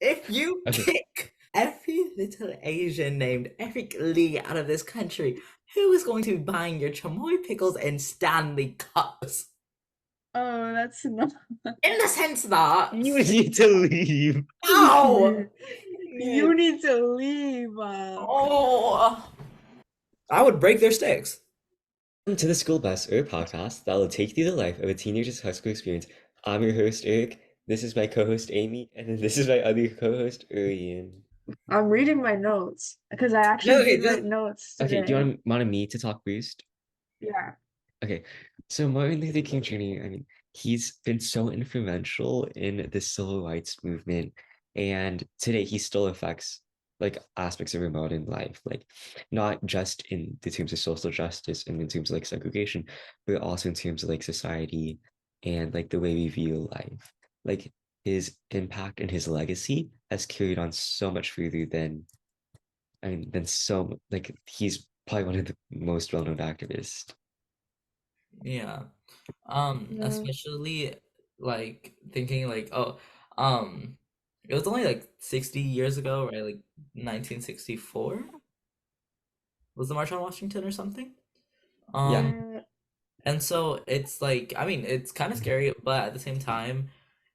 If you Okay. kick every little Asian named Eric Lee out of this country, who is going to be buying your chamoy pickles and Stanley cups? Oh, that's not. In the sense that, You need to leave. no, You need to leave. oh, I would break their sticks. Welcome to the School Bus, or podcast that will take you through the life of a teenager's high school experience. I'm your host, Eric. This is my co-host, Amy, and then this is my other co-host, Urian. I'm reading my notes because I No, actually okay, did just write notes Okay, do you today. want me to talk first? Yeah. Okay, so Martin Luther King Jr., I mean, he's been so influential in the civil rights movement, and today he still affects like aspects of our modern life, like not just in the terms of social justice and in terms of like segregation, but also in terms of like society and like the way we view life. Like his impact and his legacy has carried on so much further than than so like he's probably one of the most well-known activists. yeah. Yeah. Especially like thinking like, oh, um, it was only like 60 years ago, right? Like 1964 was the March on Washington or something. Yeah. Um, Yeah. and so it's like, I mean, it's kind of scary, but at the same time,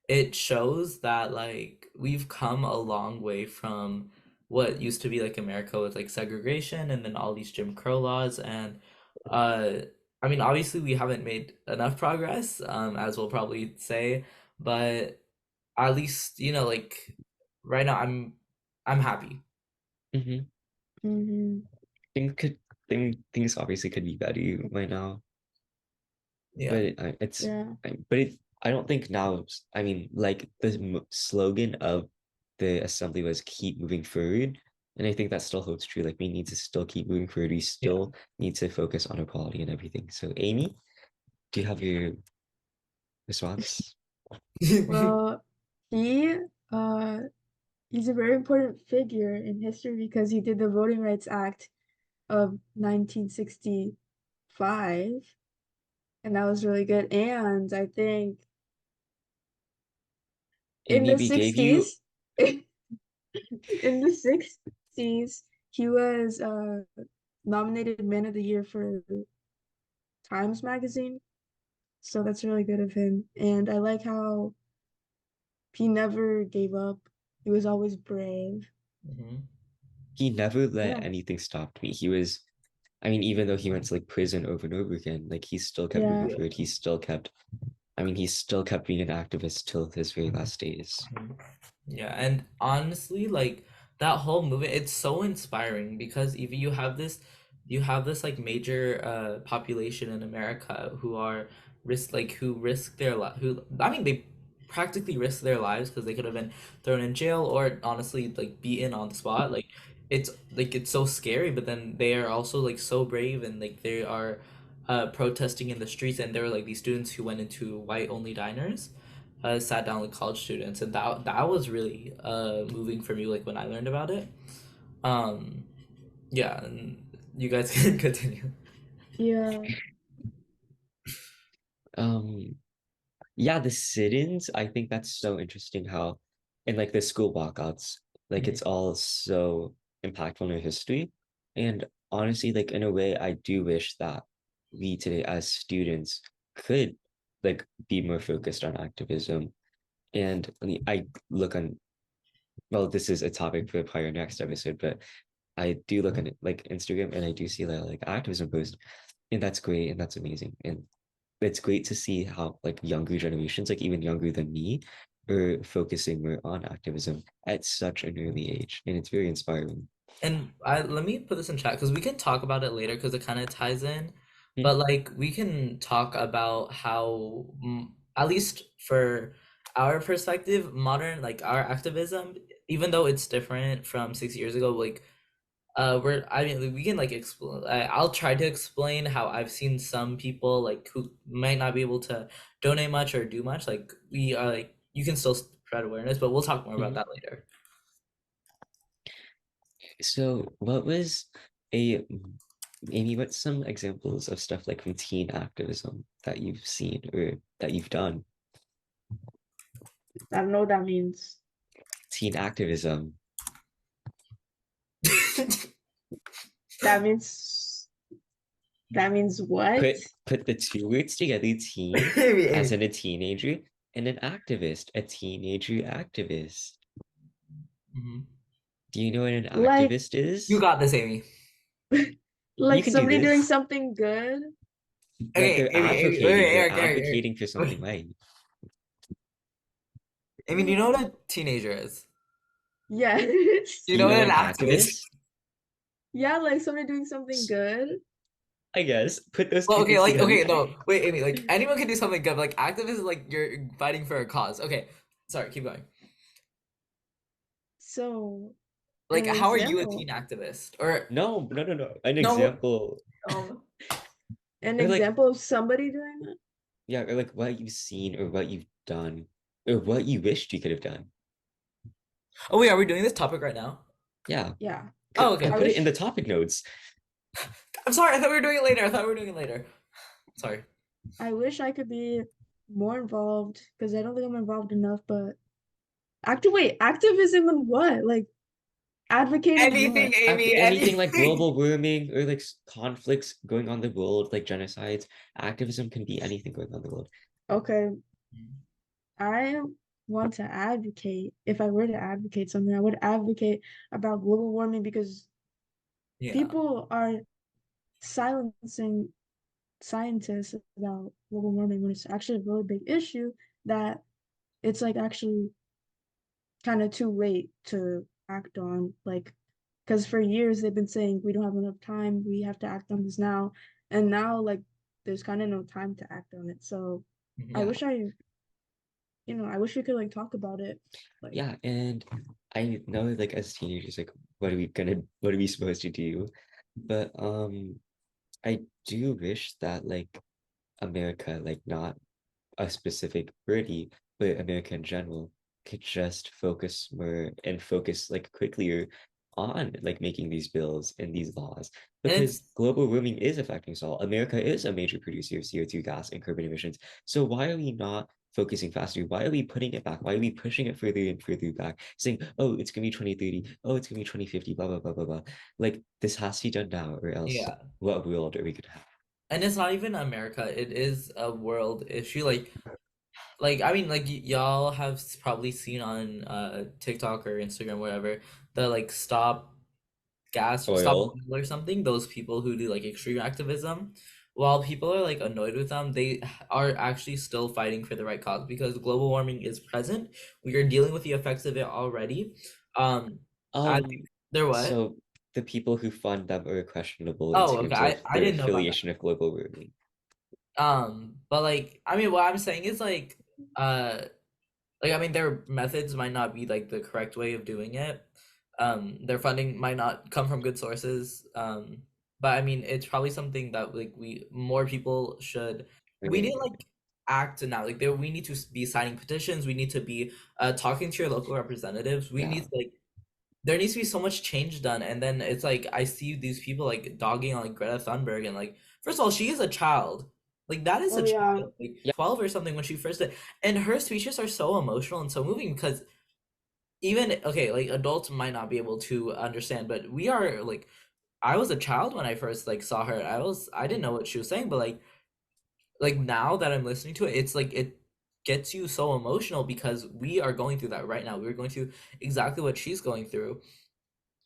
it shows that like we've come a long way from what used to be like America with like segregation and then all these Jim Crow laws and uh I mean obviously we haven't made enough progress as we'll probably say, but at least like right now I'm happy. hmm Hmm. Things could things obviously could be better right now, Yeah. but it's Yeah. but I don't think now. I mean, like the slogan of the assembly was "keep moving forward," and I think that still holds true. Like we need to still keep moving forward. We Yeah. still need to focus on equality and everything. So, Amy, do you have your response? Well, he uh he's a very important figure in history because he did the Voting Rights Act of 1965, and that was really good. And I think in Amy, the we gave you 60s, in the 60s, he was nominated Man of the Year for Times Magazine. So that's really good of him. And I like how he never gave up. He was always brave. Mhm. he never let Yeah. anything stop me. He was, I mean, even though he went to like prison over and over again, like he still kept moving Yeah. Yeah. forward. He still kept he still kept being an activist till his very last days. Mhm. Yeah, and honestly, like that whole movie, it's so inspiring because even you have this like major population in America who are who risk their life who I mean they practically risk their lives because they could have been thrown in jail or honestly like beaten on the spot. Like it's so scary, but then they are also like so brave and like they are protesting in the streets and there were like these students who went into white only diners sat down with college students, and that was really moving for me. Like when I learned about it. Um, yeah, and you guys can continue. Yeah. Um, yeah, the sit-ins, I think that's so interesting how in like the school walkouts, like Mhm. it's all so impactful in our history. And honestly, like in a way, I do wish that we today as students could like be more focused on activism. And I look on, well, this is a topic for probably our next episode, but I do look on like Instagram and I do see that like activism posts, and that's great and that's amazing. And it's great to see how like younger generations, like even younger than me, are focusing more on activism at such an early age. And it's very inspiring. And I let me put this in chat because we can talk about it later because it kind of ties in. Hmm? But like we can talk about how, at least for our perspective, modern like our activism, even though it's different from 6 years ago, like we're I mean we can like explain. I'll try to explain how I've seen some people like who might not be able to donate much or do much. Like we are like you can still spread awareness, but we'll talk more about Hmm. that later. So what was a Amy, what's some examples of stuff like from teen activism that you've seen or that you've done? I don't know what that means. teen activism. That means that means what? Put the two words together, teen, Amy, as Amy. in a teenager, and an activist, a teenager activist. Mhm. Do you know what an Like activist You is? got this, Amy. You like can do somebody doing this. something good? Like Okay, Amy, Amy, wait, wait, they're Eric, Eric, Eric. advocating for something Wait. right. Amy, do you know what a teenager is? Yes. Do you Do you know know what an an activist? activist? Yeah, like somebody doing something good. I guess put those Well, two okay, things like, together. okay, no, wait, Amy, like, anyone can do something good, but, like, activist is like you're fighting for a cause. Okay, sorry, keep going. So, Like, an how are you a example. teen activist? Or, No, no, no, no. An no, example, um, An or like, example of somebody doing that? yeah, or like what you've seen or what you've done or what you wished you could have done. oh, wait, are we doing this topic right now? Yeah, Yeah. Oh, okay, I put okay. it in the wish topic notes. I'm sorry, I thought we were doing it later. I thought we were doing it later. Sorry. I wish I could be more involved because I don't think I'm involved enough, but activism and what? Like advocating Anything, what? After Amy, anything like anything. global warming or like conflicts going on in the world, like genocides, activism can be anything going on in the world. Okay, I want to advocate. If I were to advocate something, I would advocate about global warming because Yeah. people are silencing scientists about global warming when it's actually a really big issue that it's like actually kind of too late to act on. Like, because for years they've been saying we don't have enough time, we have to act on this now. And now, like, there's kind of no time to act on it. So I Mhm. Yeah, wish I wish we could like talk about it. Like, yeah, and I know like as teenagers, like what are we supposed to do? But I do wish that like America, like not a specific birdie, but America in general could just focus more and focus like quickly on like making these bills and these laws And because it's, global warming is affecting us all. America is a major producer of CO2 gas and carbon emissions. So why are we not focusing faster? Why are we putting it back? Why are we pushing it further and further back? Saying, oh, it's gonna be 2030, oh, it's gonna be 2050, blah blah blah blah blah. Like this has to be done now, or else yeah. what world are we gonna have? And it's not even America. It is a world issue. Like I mean, like y'all have probably seen on TikTok or Instagram, whatever, the like stop Oil. oil or something. Those people who do like extreme activism, while people are like annoyed with them, they are actually still fighting for the right cause because global warming is present. We are dealing with the effects of it already. Um, I think Um, they're what? so the people who fund them are questionable in Oh, okay. terms of I their didn't know about that. affiliation with global warming. But like, I mean, what I'm saying is uh, like I mean, their methods might not be like the correct way of doing it. Their funding might not come from good sources. But I mean, it's probably something that like we more people should. We need Remember. like act now. Like there, we need to be signing petitions. We need to be talking to your local representatives. We need Yeah. to like there needs to be so much change done, and then it's like I see these people like dogging on like Greta Thunberg, and like first of all, she is a child. Like that is a oh yeah, child, like Yeah. 12 or something when she first did, and her speeches are so emotional and so moving because even okay, like adults might not be able to understand, but we are like I was a child when I first like saw her. I didn't know what she was saying, but like now that I'm listening to it, it's like it gets you so emotional because we are going through that right now. We're going through exactly what she's going through,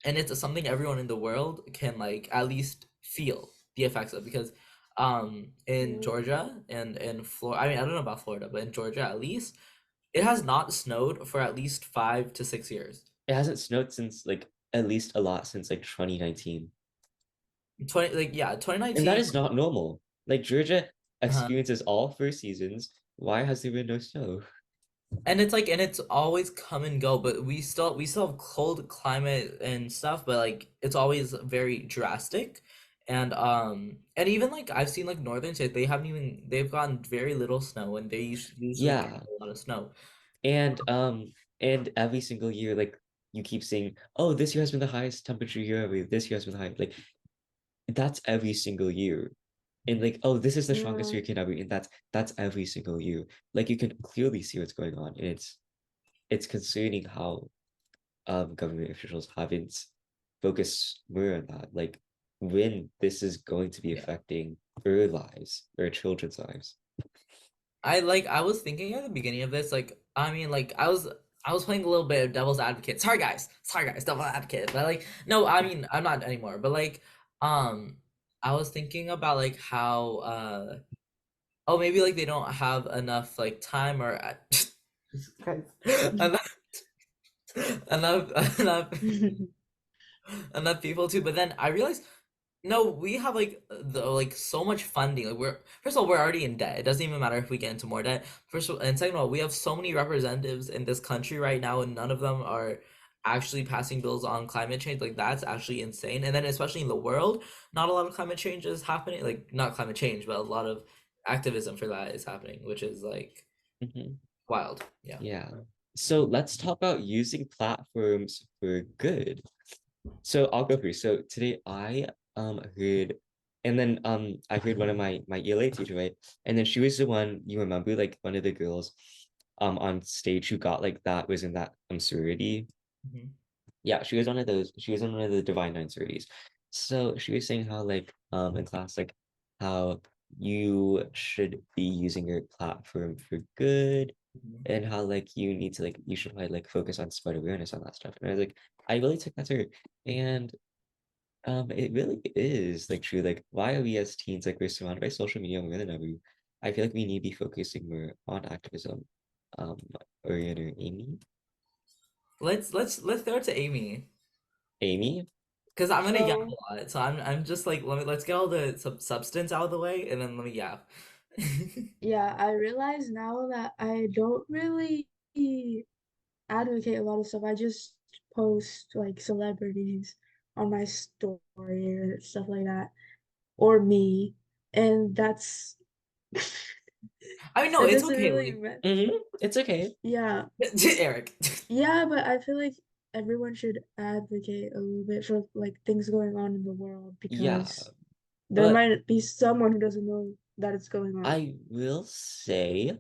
and it's something everyone in the world can like at least feel the effects of because in yeah. Georgia and in Florida, I mean I don't know about Florida, but in Georgia at least it has not snowed for at least 5 to 6 years. It hasn't snowed since like at least a lot since like 2019. 20 like yeah And that 2019. is not normal. Like Georgia Uh-huh. experiences all 4 seasons. Why has there been no snow? And it's like and it's always come and go, but we still have cold climate and stuff, but like it's always very drastic. And even like I've seen like northern states, they've gotten very little snow and they usually get Yeah. a lot of snow. And every single year, like you keep saying, oh, this year has been the highest temperature year ever. This year has been the highest. Like that's every single year. And like, oh, this is the strongest Yeah. hurricane ever. And that's every single year. Like you can clearly see what's going on. And it's concerning how government officials haven't focused more on that, like when this is going to be Yeah. affecting our lives, our children's lives. I was thinking at the beginning of this, like, I mean, like, I was playing a little bit of devil's advocate. Sorry guys, devil's advocate. But like, no, I mean, I'm not anymore. But like, um, I was thinking about like how oh, maybe like they don't have enough like time or Jesus Christ. enough enough enough people too. But then I realized no, we have like like so much funding. Like we're first of all, we're already in debt. It doesn't even matter if we get into more debt. First of all, and second of all, we have so many representatives in this country right now, and none of them are actually passing bills on climate change. Like that's actually insane. And then especially in the world, not a lot of climate change is happening. Like not climate change, but a lot of activism for that is happening, which is like Mhm. wild. Yeah. Yeah. So let's talk about using platforms for good. So I'll go first. So today I heard, and then I heard one of my ELA teacher, right? And then she was the one, you remember, like one of the girls on stage who got like that, was in that sorority. Mhm. Yeah, she was one of those. She was in one of the Divine Nine sororities. So she was saying how like in class, like how you should be using your platform for good, Mhm. and how like you need to, like, you should probably like focus on spread awareness on that stuff. And I was like, I really took that to her. And it really is like true. Like, why are we as teens, like, we're surrounded by social media more than ever? I feel like we need to be focusing more on activism. Um, Oriana, Amy? Let's throw it to Amy. Amy? Because I'm gonna yap So a lot, so I'm just like let's get all the substance out of the way, and then let me yap. yeah, I realize now that I don't really advocate a lot of stuff. I just post like celebrities on my story or stuff like that, or me, and that's I mean, no, that it's doesn't okay. really Like matter. It's okay. Yeah, Eric. yeah, but I feel like everyone should advocate a little bit for like things going on in the world Yeah, because there but might be someone who doesn't know that it's going on. I will say,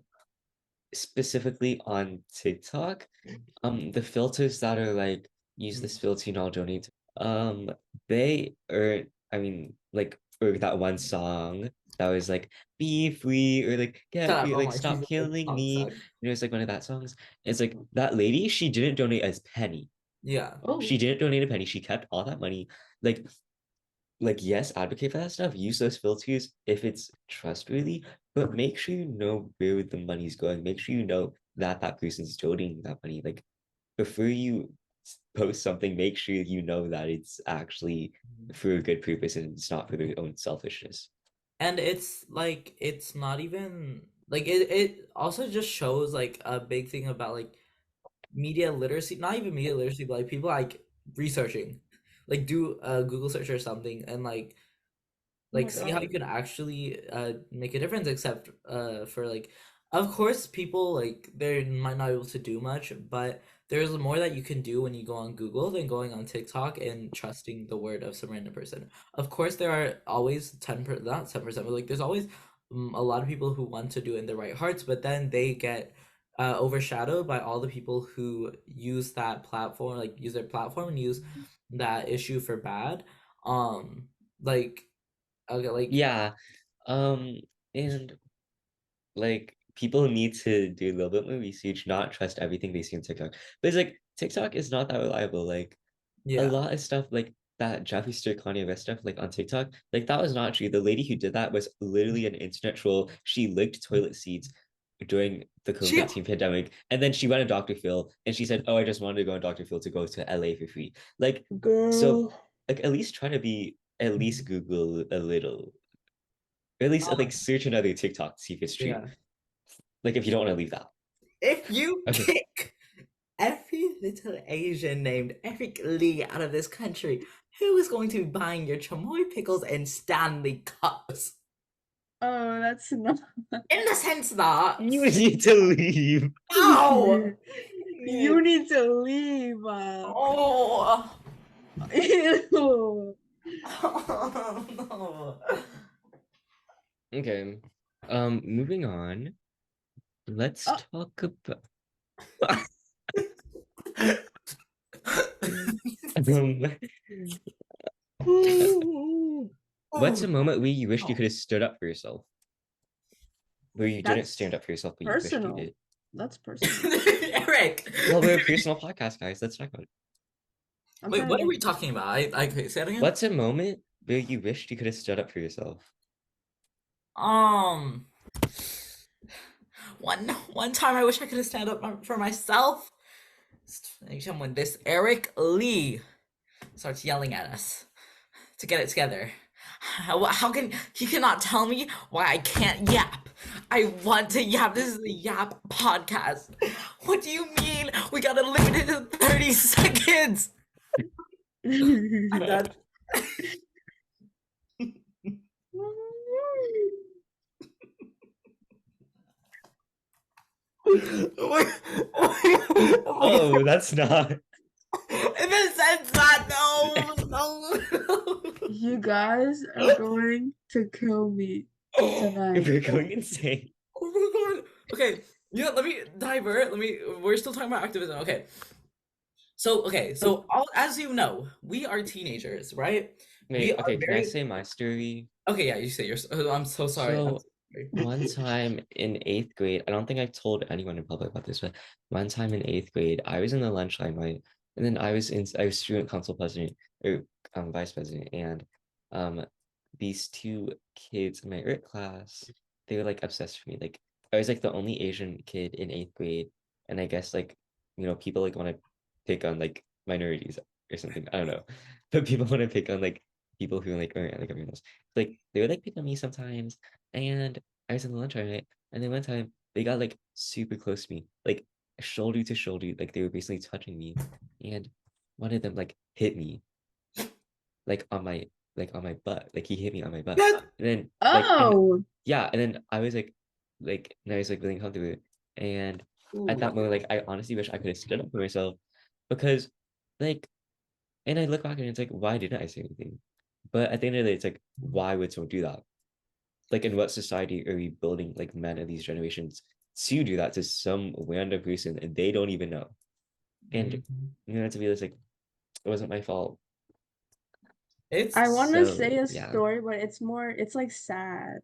specifically on TikTok, the filters that are like, use this Mhm. filter and I'll donate, they are, I mean, like, for that one song that was like, be free, or like, Shut get up! free, Oh like, my stop Jesus, that killing song me. sucks. It's like one of that songs. It's like that lady, she didn't donate a penny. Yeah. Oh, She didn't donate a penny. She kept all that money. Like, yes, advocate for that stuff. Use those filters if it's trustworthy, but make sure you know where the money's going. Make sure you know that that person's donating that money. Like, before you post something, make sure you know that it's actually Mhm. for a good purpose and it's not for their own selfishness. And it's like it's not even like it also just shows like a big thing about like media literacy, not even media literacy, but like people like researching, like do a Google search or something, and oh my see how you God. can actually make a difference, except for like of course people like they might not be able to do much, but there's more that you can do when you go on Google than going on TikTok and trusting the word of some random person. Of course there are always 10%, not 10%, but like there's always a lot of people who want to do it in their right hearts, but then they get overshadowed by all the people who use that platform, like use their platform and use that issue for bad. Like okay, like Yeah. Um, and like, people need to do a little bit more research, not trust everything they see on TikTok. But it's like TikTok is not that reliable. Like, a yeah. lot of stuff like that Jeffree Star Kanye West stuff, like on TikTok, like that was not true. The lady who did that was literally an internet troll. She licked toilet seats during the She COVID-19 pandemic, and then she went to Dr. Phil and she said, "Oh, I just wanted to go on Dr. Phil to go to LA for free." Like, so, Girl. like, at least try to be, at least Google a little, or at least like um search another TikTok to see if it's true. yeah. Like, if you don't want to leave that. If you Okay. kick every little Asian named Eric Lee out of this country, who is going to be buying your chamoy pickles and Stanley cups? Oh, that's not. In the sense that You need to leave. ow! You need to leave. Oh, Ew. no. Okay. Moving on. Let's Oh, talk about What's a Oh, moment where you wished you no. could have stood up for yourself? Where you didn't stand That's up for yourself, but you wished you personal. did. That's personal. Eric. Well, we're a personal podcast, guys. Let's talk about it. I'm Wait, trying to what are think we of talking personal. about? Okay, say it again. What's a moment where you wished you could have stood up for yourself? Um, one time I wish I could have stand up for myself. When this Eric Lee starts yelling at us to get it together. How can he cannot tell me why I can't yap? I want to yap. This is a yap podcast. What do you mean? We gotta limit it to 30 seconds. I'm done. Oh, that's not. If it says that, no. You guys are going to kill me tonight. We're going insane. Oh my god. Okay, yeah, let me divert. We're still talking about activism. So as you know, we are teenagers, right? We Wait, are okay, can I very say my story? okay. Yeah, you say yours. I'm so sorry. I'm So so sorry. one time in eighth grade, I don't think I've told anyone in public about this, but one time in eighth grade, I was in the lunch line, right? And then I was student council president or vice president, and um these two kids in my art class, they were like obsessed with me. Like I was like the only Asian kid in eighth grade, and I guess like people like want to pick on like minorities or something. I don't know, but people want to pick on like people who like aren't like everyone else. Like they would like pick on me sometimes, and I was in the lunch hour, right? And then one time they got like super close to me, like shoulder to shoulder, like they were basically touching me. And one of them like hit me like on my butt. Like he hit me on my butt. That And then and Oh, yeah, and then I was like and I was like really uncomfortable. And at ooh. that moment, like I honestly wish I could have stood up for myself because like and I look back and it's like, why didn't I say anything? But at the end of the day, it's like, why would someone do that? Like in what society are we building like men of these generations to do that to some random person and they don't even know? And Mhm. to be honest, like it wasn't my fault. I It's want to say So a yeah. story, but it's like sad.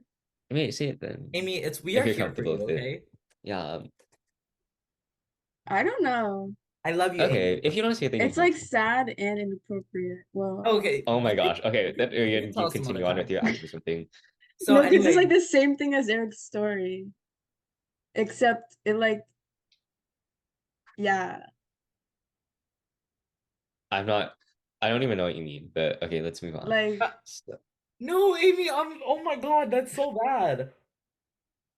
I mean say it then Amy. It's we if are you're here for comfortable you. with it. Okay. Yeah. I don't know. I love you, Okay. Amy. If you don't say it, then you It's can. like sad and inappropriate. Well, Okay. Oh my gosh. Okay. That You can tell you us some other continue on with time. your activism thing. So no, because it's like anyway, the same thing as Eric's story, except it like, yeah, I'm not I don't even know what you mean, but okay, let's move on. like uh, So, no, Amy. Oh my god, that's so bad.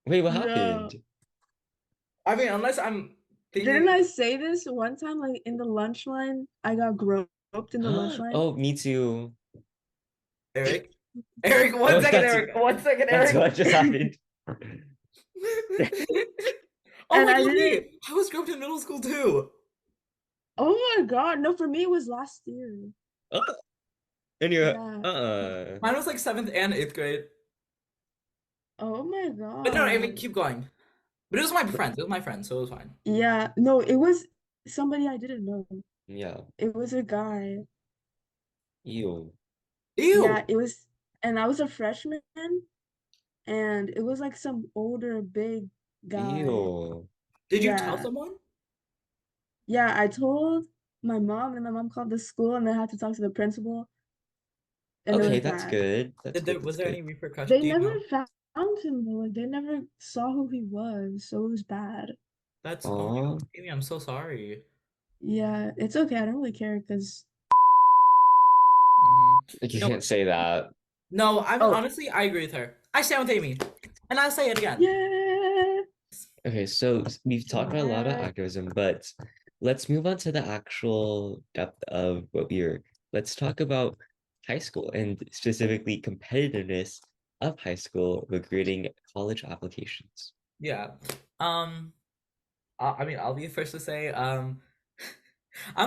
wait, what no. happened? I mean, unless I'm thinking, Didn't I say this one time, like in the lunch line? I got groped in the lunch line. Oh, me too. Eric. Eric, Oh, one second, Eric. One second, that's Eric. what just happened. Oh And my I god, didn't, me! I was groped in middle school too. oh my God. No, for me, it was last year. Oh, and you're Yeah. Mine was like seventh and eighth grade. Oh my But no, Amy, God. keep going. But it was my friends. It was my friend, so it was fine. Yeah. No, it was somebody I didn't know. yeah. It was a guy. Ew. Yeah, Ew. it was, and I was a freshman, and it was like some older, big guy. Ew. Did you tell Yeah. someone? Yeah, I told my mom, and my mom called the school, and they had to talk to the principal, and it was Okay, that's bad. good. That's Did there good. was That's there good. any repercussion? They Do you never know? found him though. Like they never saw who he was, so it was bad. That's oh my god, Oh, Amy, I'm so sorry. Yeah, it's okay. I don't really care because Hmm. you No, can't say that. no, I'm oh honestly I agree with her. I stand with Amy. And I'll say it again. yeah, Okay, so we've talked about a lot about yeah, activism, but let's move on to the actual depth of what we're. Let's talk about high school and specifically competitiveness of high school recruiting college applications. Yeah. Um I mean, I'll be the first to say, I'm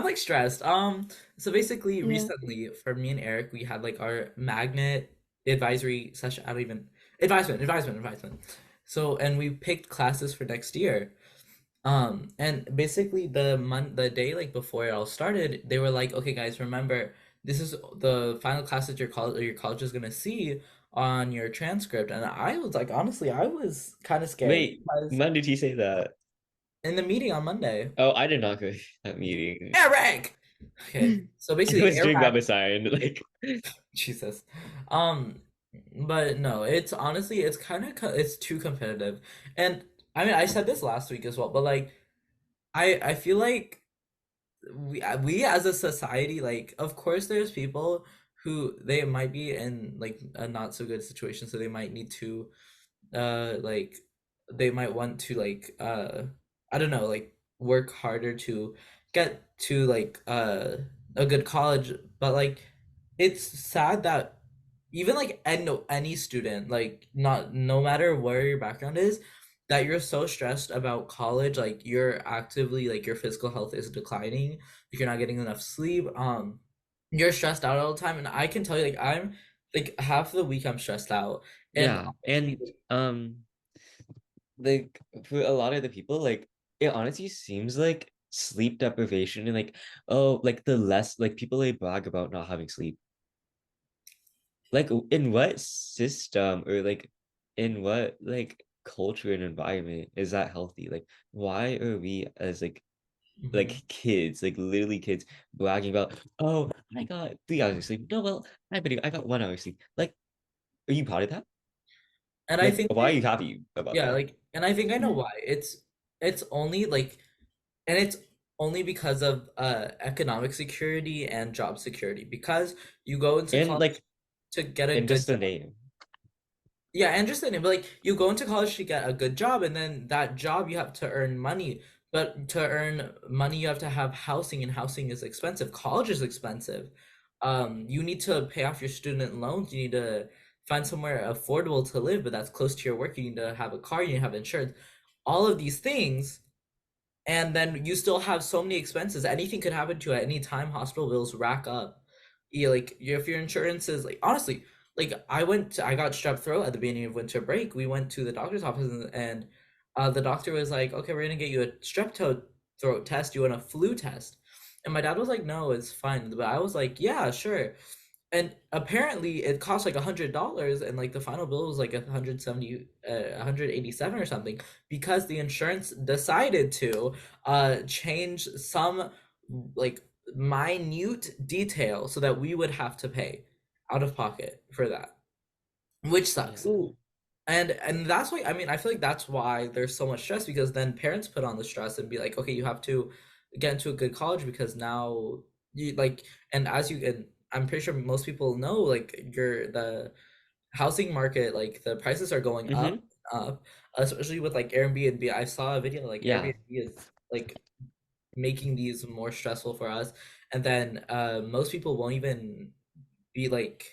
like stressed. So basically, yeah. recently for me and Eric, we had like our magnet advisory session. I don't even advisement. So, and we picked classes for next year. And basically the day like before it all started, they were like, okay guys, remember this is the final class that your college is gonna see on your transcript. And I was like, honestly, I was kind of scared Wait, because when did he say that? in the meeting on Monday, Oh, I did not go to that meeting. Eric. Okay, so I basically was doing Eric, web assign. Like, Jesus. Um, but no, it's honestly it's kind of it's too competitive. And I mean, I said this last week as well, but like I feel like we as a society, like of course there's people who they might be in like a not so good situation, so they might need to like they might want to like I don't know, like work harder to get to like a good college, but like it's sad that even like any student, like not no matter where your background is, that you're so stressed about college, like you're actively like your physical health is declining, like you're not getting enough sleep, you're stressed out all the time. And I can tell you, like I'm like half the week I'm stressed out. And yeah, honestly, and like for a lot of the people, like it honestly seems like sleep deprivation and like, oh, like the less like people they brag about not having sleep. Like in what system or like in what like culture and environment is that healthy? Like why are we as mhm. like kids, like literally kids bragging about, oh, I got 3 hours of sleep. No, well, I got 1 hour of sleep. Like, are you proud of that? And I Like, think why are you happy about yeah, that? like and I think I know why. It's only like and it's only because of economic security and job security, because you go into And college like to get a in good just the job. name. Yeah, and just but like you go into college to get a good job, and then that job you have to earn money. But to earn money, you have to have housing, and housing is expensive. College is expensive. You need to pay off your student loans. You need to find somewhere affordable to live, but that's close to your work. You need to have a car. You need to have insurance. All of these things, and then you still have so many expenses. Anything could happen to you at any time. Hospital bills rack up. If your insurance is like honestly, like I got strep throat at the beginning of winter break. We went to the doctor's office, and the doctor was like, "Okay, we're gonna get you a throat test. You want a flu test?" And my dad was like, "No, it's fine." But I was like, "Yeah, sure." And apparently it cost like $100, and like the final bill was like 170 187 or something, because the insurance decided to change some like minute detail so that we would have to pay out of pocket for that, which Yeah. sucks. And that's why, I mean, I feel like that's why there's so much stress, because then parents put on the stress and be like, okay, you have to get into a good college, because now you like, and as you and I'm pretty sure most people know, like the housing market, like the prices are going up, Mm-hmm. up, especially with like Airbnb. I saw a video like Yeah. Airbnb is like making these more stressful for us, and then most people won't even be like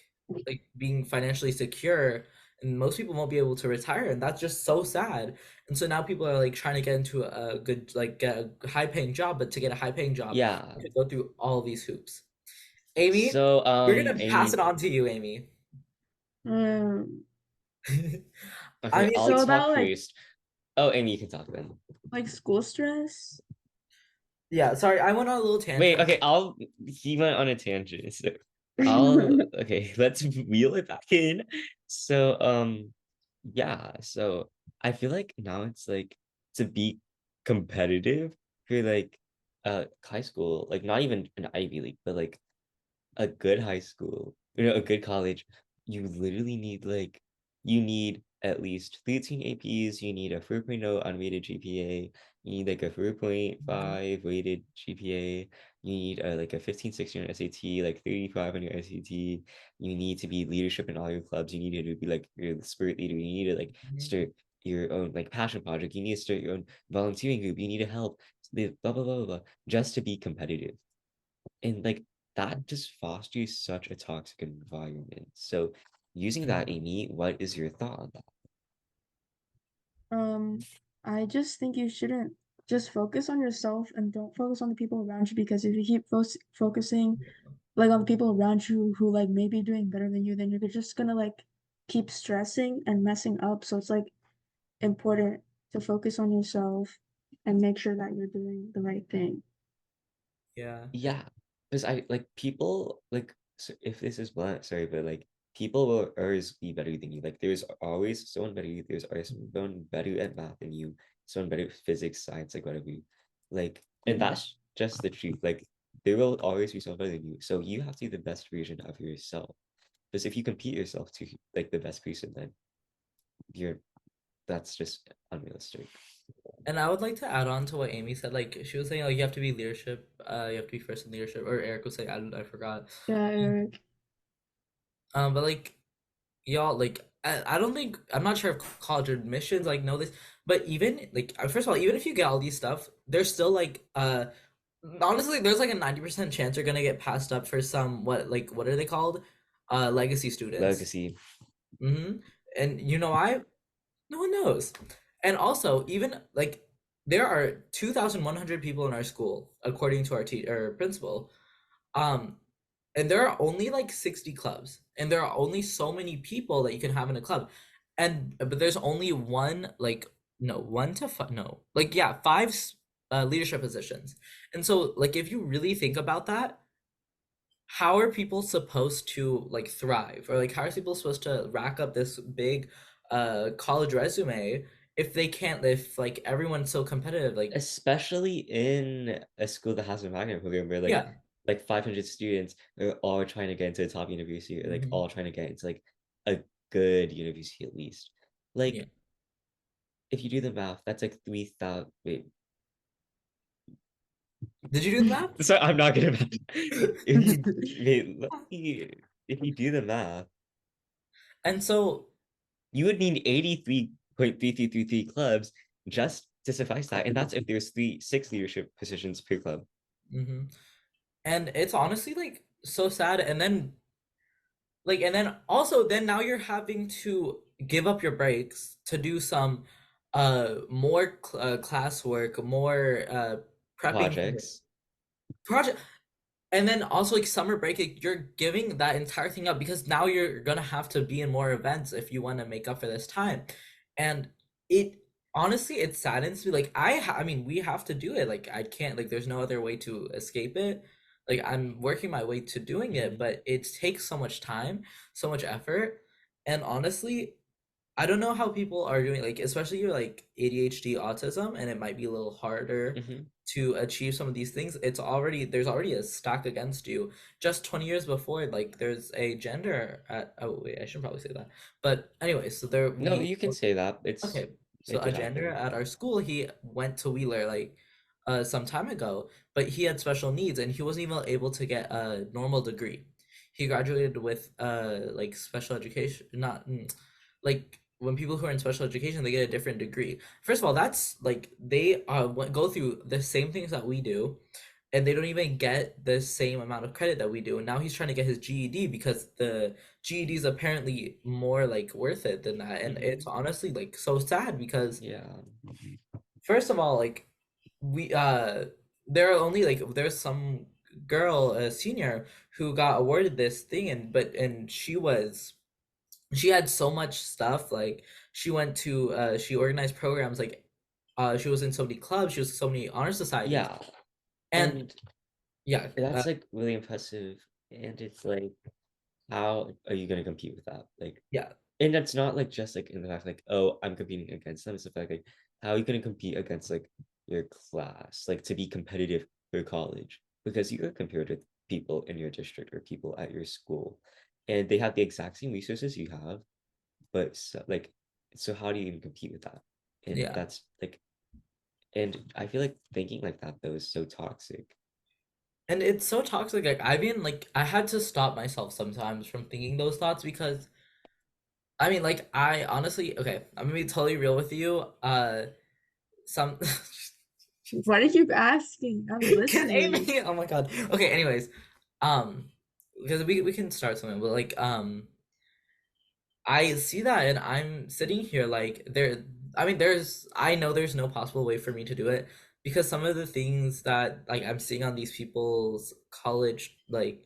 being financially secure, and most people won't be able to retire, and that's just so sad. And so now people are like trying to get into a good, like get a high paying job, but to get a high paying job Yeah. you have to go through all these hoops. Amy, So, we're gonna pass it Amy, on to you, Amy. Um, I okay, mean, I'll so talk about first. Oh, Amy, you can talk then. like school stress. yeah, sorry, I went on a little Wait, tangent. okay, he went on a tangent. So okay, let's reel it back in. So, yeah, so I feel like now it's like to be competitive for like high school, like not even an Ivy League, but like a good high school, a good college, you literally need like you need at least 13 APs, you need a 4.0 unweighted GPA, you need like a Mhm. 4.5 weighted GPA, you need like a 15, 16 on SAT, like 35 on your SAT, you need to be leadership in all your clubs, you need to be like your spirit leader, you need to like Mhm. start your own like passion project, you need to start your own volunteering group, you need to help, blah blah blah blah, blah, just to be competitive. And like that just fosters such a toxic environment. So using that, Amy, what is your thought on that? Um, I just think you shouldn't just focus on yourself and don't focus on the people around you, because if you keep focusing like on the people around you who like may be doing better than you, then you're just gonna like keep stressing and messing up. So it's like important to focus on yourself and make sure that you're doing the right thing. Yeah. Yeah, because I like people like so if this is blunt, sorry, but like people will always be better than you. Like there's always someone better than you. There's always someone better at math than you. Someone better at physics, science, like whatever. Like, and Yeah. that's just the truth. Like there will always be someone better than you. So you have to be the best version of yourself. Because if you compete yourself to like the best person, then you're that's just unrealistic. And I would like to add on to what Amy said. Like she was saying, like you have to be leadership. You have to be first in leadership. Or Eric was saying, I forgot. Yeah, Eric. But like y'all, like I don't think I'm not sure if college admissions like know this, but even like first of all, even if you get all these stuff, there's still like honestly, there's like a 90% chance you're gonna get passed up for some what are they called? Legacy students. Legacy. Mm-hmm. And you know why? No one knows. And also, even like there are 2,100 people in our school, according to our principal. Um, and there are only like 60 clubs, and there are only so many people that you can have in a club. And but there's only one like no one to five no like yeah five leadership positions. And so like if you really think about that, how are people supposed to like thrive, or like how are people supposed to rack up this big college resume if they can't, if like everyone's so competitive, like Especially in a school that has a magnet program where yeah. like 500 students are all trying to get into a top university or like Hmm. all trying to get into like a good university at least. Yeah. Like if you do the math, that's like 3,000. Wait, Did you do the math? so I'm not gonna math. If you wait, if you do the math, And so you would need 83.3333 clubs just to suffice that, and that's if there's six leadership positions per club. hmm and it's honestly like so sad. And then like and then also then now you're having to give up your breaks to do some more classwork, more prepping for Projects. project. And then also like summer break, like, you're giving that entire thing up because now you're gonna have to be in more events if you want to make up for this time. And it honestly it saddens me. Like I mean we have to do it. Like I can't, like there's no other way to escape it. Like I'm working my way to doing it, Mhm. but it takes so much time, so much effort. And honestly, I don't know how people are doing, like especially your like ADHD autism, and it might be a little harder Mhm. to achieve some of these things. There's already a stack against you. Just 20 years before, like there's a gender at oh wait, I should probably say that. But anyway, so there No, we you can say that. okay. So It a did gender happen. at our school, he went to Wheeler like some time ago, but he had special needs and he wasn't even able to get a normal degree. He graduated with like special education, not like when people who are in special education, they get a different degree. First of all, that's like they go through the same things that we do, and they don't even get the same amount of credit that we do. And now he's trying to get his GED because the GED is apparently more like worth it than that. And it's Mhm. honestly like so sad because Yeah. first of all, like we there are only like there's some girl, a senior, who got awarded this thing, and she had so much stuff. Like she organized programs, like she was in so many clubs, she was in so many honor societies. Yeah. And And yeah, that's like really impressive. And it's like, how are you gonna compete with that? Like, yeah, and that's not like just like in the fact like, oh, I'm competing against them. It's the fact like how are you gonna compete against like your class, like to be competitive for college? Because you are compared with people in your district or people at your school, and they have the exact same resources you have, but so, like, so how do you even compete with that? And yeah. that's like, and I feel like thinking like that though is so toxic. And it's so toxic. Like I've been like I had to stop myself sometimes from thinking those thoughts because I mean like I honestly, okay, I'm gonna be totally real with you. Some Why do you keep asking? I'm can listening. Amy, oh my god. Okay, anyways, um because we can start something, but like I see that and I'm sitting here like there, I mean I know there's no possible way for me to do it because some of the things that like I'm seeing on these people's college, like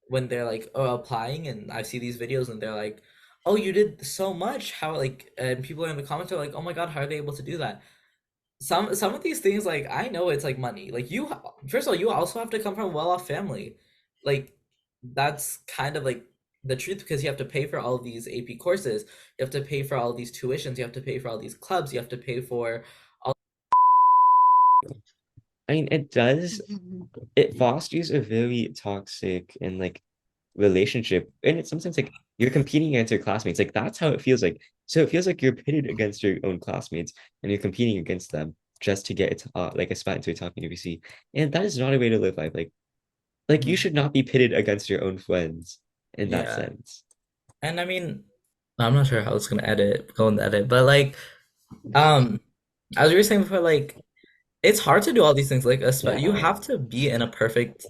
when they're like applying, and I see these videos and they're like, "Oh, you did so much. How," like, and people in the comments are like, "Oh my God, how are they able to do that?" some of these things, like, I know it's like money. Like, first of all, you also have to come from a well-off family. Like, that's kind of like the truth, because you have to pay for all of these AP courses, you have to pay for all these tuitions, you have to pay for all these clubs, you have to pay for all. I mean, it fosters a very toxic and like relationship. And it's sometimes like you're competing against your classmates. Like that's how it feels like. So it feels like you're pitted against your own classmates and you're competing against them just to get like a spot into a top university. And that is not a way to live life. Like you Mhm. should not be pitted against your own friends in that Yeah. sense. And I mean, I'm not sure how it's gonna go in the edit, but like, um, as we were saying before, like, it's hard to do all these things. Like, you Yeah. have to be in a perfect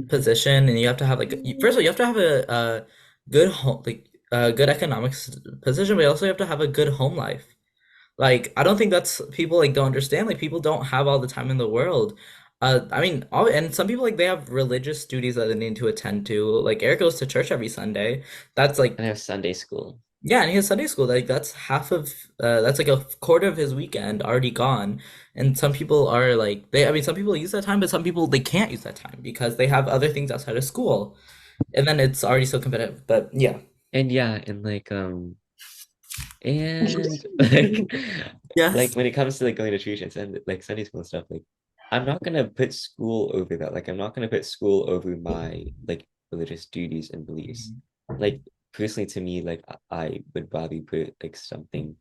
position, and you have to have, like, first of all, you have to have a good home, like a good economics position, but you also have to have a good home life. Like, I don't think that's, people like don't understand. Like, people don't have all the time in the world. I mean, and some people, like, they have religious duties that they need to attend to. Like, Eric goes to church every Sunday. That's like, And I have Sunday school. yeah, and he has Sunday school. Like, that's half of that's like a quarter of his weekend already gone. And some people are like, I mean, some people use that time, but some people, they can't use that time because they have other things outside of school. And then it's already so competitive. But yeah. And yeah, and and like Yes. when it comes to like going to church and like Sunday school and stuff, like I'm not gonna put school over that. Like I'm not gonna put school over my like religious duties and beliefs. Mhm. Like personally to me, like I would rather put like something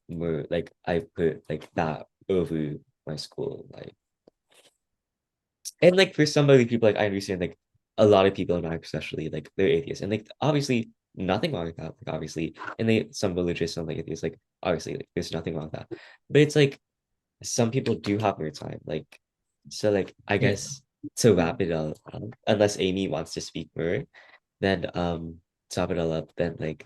more like I put like that over my school. Like and like for some other people, like I understand like a lot of people in my especially like they're atheists and like obviously nothing wrong with that. Like obviously, and they some religious, some like atheists, like obviously like there's nothing wrong with that. But it's like some people do have their time. Like so like I Yeah. guess to wrap it up, unless Amy wants to speak more, then to wrap it all up, then like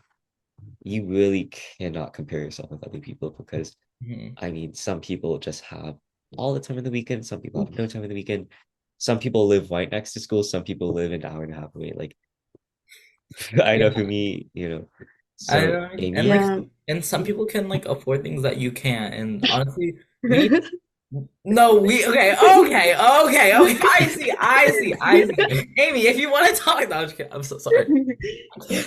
you really cannot compare yourself with other people because Mhm. I mean, some people just have all the time in the weekend. Some people have no time in the weekend. Some people live right next to school. Some people live an hour and a half away. Like I know for Yeah. me, I So know, and like, Amy, Yeah. and some people can like afford things that you can't. And honestly, we no, we okay. I see. Amy, if you want to talk, no, I'm just kidding. I'm so sorry.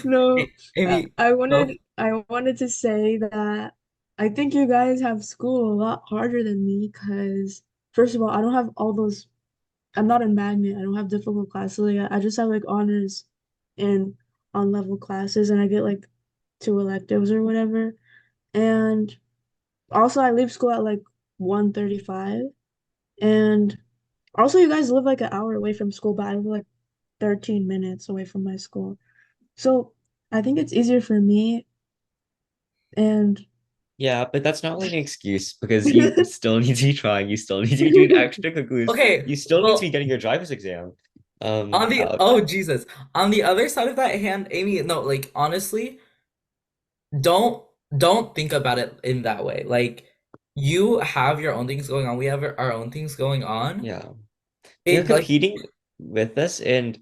No, Amy, I go. wanted to say that I think you guys have school a lot harder than me because first of all, I don't have all those. I'm not in magnet. I don't have difficult classes. Like I just have like honors and on level classes, and I get like two electives or whatever. And also, I leave school at like 1:35. And also, you guys live like an hour away from school, but I live like 13 minutes away from my school. So I think it's easier for me. And yeah, but that's not like an excuse because you still need to be trying. You still need to be doing extracurriculars. Okay, You still need to be well, getting your driver's exam. on the, oh Jesus, on the other side of that hand, Amy, no, like, honestly, don't don't think about it in that way. Like, you have your own things going on. We have our own things going on. Yeah, you're It like, competing with us, and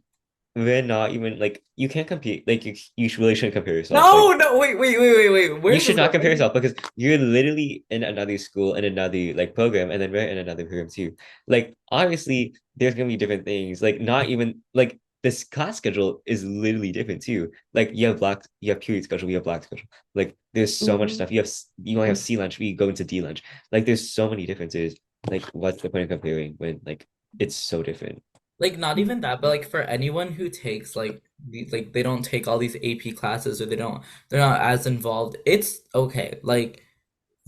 we're not even like you can't compete. Like you really shouldn't compare yourself. no, Like no, wait. you Where's should this not compare going? yourself because you're literally in another school in another like program and then we're in another program too. Like obviously there's gonna be different things. Like not even like this class schedule is literally different too. Like you have period schedule, we have black schedule. Like there's so much Mhm. stuff. You only have C lunch, we go into D lunch. Like there's so many differences. Like what's the point of comparing when like it's so different? Like, not even that, but like, for anyone who takes like like, they don't take all these AP classes, or they're not as involved. It's okay. Like,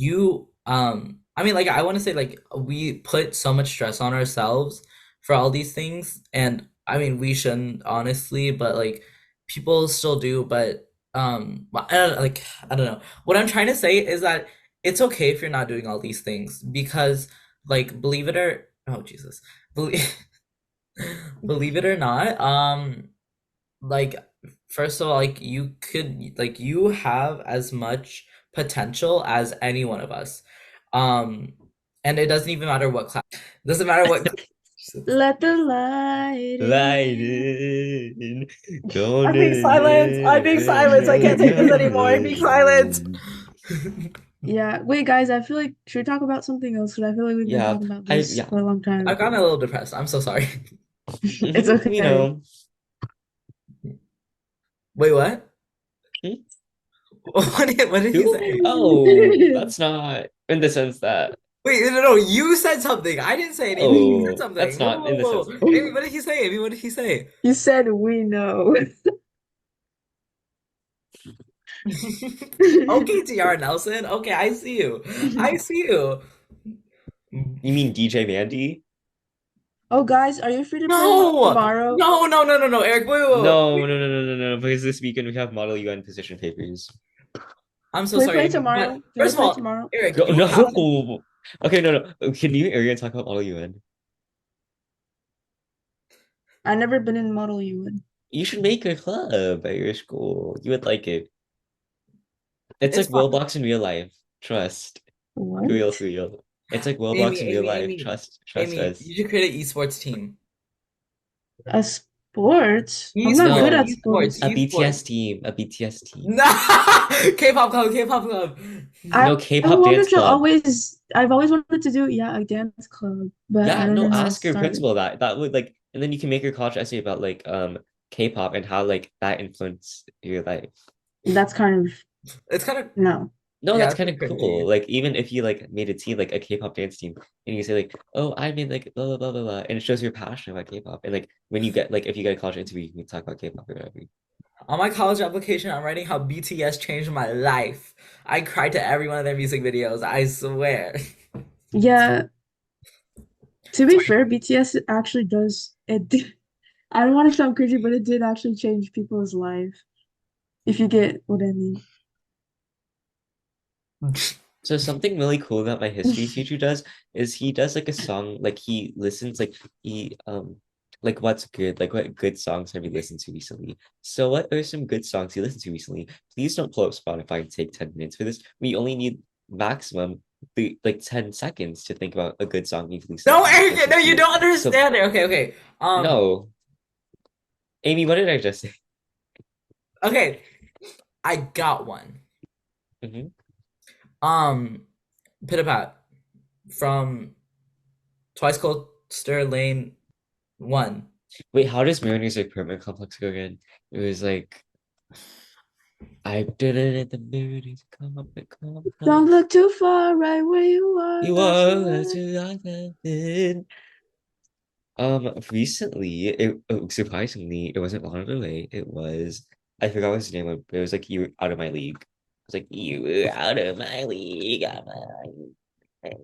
I mean, like, I want to say, like, we put so much stress on ourselves for all these things, and I mean, we shouldn't, honestly, but like, people still do. But I don't know. What I'm trying to say is that it's okay if you're not doing all these things, because, like, believe it or, oh Jesus, believe believe it or not, like, first of all, like, you have as much potential as any one of us. Um, and it doesn't even matter what class. It doesn't matter what. Let the light Light in. in, don't I'm being let silenced. I'm being silenced. I can't take this anymore. I'm being silenced. Yeah. Wait, guys, I feel like should we talk about something else? Because I feel like we've been Yeah, talking about I this yeah. for a long I've time. gotten a little depressed. I'm so sorry. It's You okay. know. Wait, what? Hmm? What did he Who? say? Oh, that's not in the sense that. Wait, no, no, you said something. I didn't say anything. You said Oh, that's something. Whoa, not whoa, in the whoa, sense. whoa. Amy, what did he say? Amy, what did he say? You said we know. Okay, TR Nelson. Okay, I see you. I see you. You mean DJ Mandy? Oh, guys, are you free to play No, tomorrow? no, no, no, no, no, Eric, wait, wait, wait, No, wait. no, no, no, no, no. Because this weekend we have Model UN position papers. I'm so Can we sorry, play Amy, but tomorrow? Can we first of play all, tomorrow? Eric, Go, you no. have to. Okay, no, no. Can you and Arian talk about Model UN? I've never been in Model UN. You should make a club at your school. You would like it. It's It's like fine. Roblox in real life. Trust. Real, What? for real. It's like Amy, Roblox in real Amy, life. Amy, Trust Amy, us. you should create an esports team. A sport? I'm not good Esports, at No, esports, sports. a esports. BTS team. A BTS team. No, K-pop club, K-pop club. I No I K-pop dance wanted to club. always I've always wanted to do a dance club, but I Yeah, don't no, know how to ask your start. principal that. That would like, and then you can make your college essay about like K-pop and how like that influenced your life. That's kind of It's kind of no. No, yeah, that's it's kind kind of of cool. cringy. Like even if you like made a team, like a K-pop dance team, and you say like, "Oh, I made like blah blah blah blah blah," and it shows you're passionate about K-pop. And like when you get like if you get a college interview, you can talk about K-pop or whatever. On my college application, I'm writing how BTS changed my life. I cried to every one of their music videos. I swear. Yeah, to be Sorry. fair, BTS actually does it. I don't want to sound crazy, but it did actually change people's life, if you get what I mean. So something really cool that my history teacher does is he does like a song, like he listens, he like what's good, like what good songs have you listened to recently? So what are some good songs you listened to recently? Please don't pull up Spotify and take 10 minutes for this. We only need maximum like 10 seconds to think about a good song you've No, Eric, listened no, you to. don't So understand it. Okay, okay. no, Amy, what did I just say? Okay, I got one. Mhm. Um, Pitapat from Twice Coaster Lane 1. Wait, how does Mariners apartment complex go again? It was like I did it at the Mariners apartment Don't complex. look too far right where you are. You That's are as what. you are then. Recently, surprisingly, it wasn't Lana Del Rey. It was I forgot what his name was. It was like you were out of my league. It was like you were out of my league. Out of my league.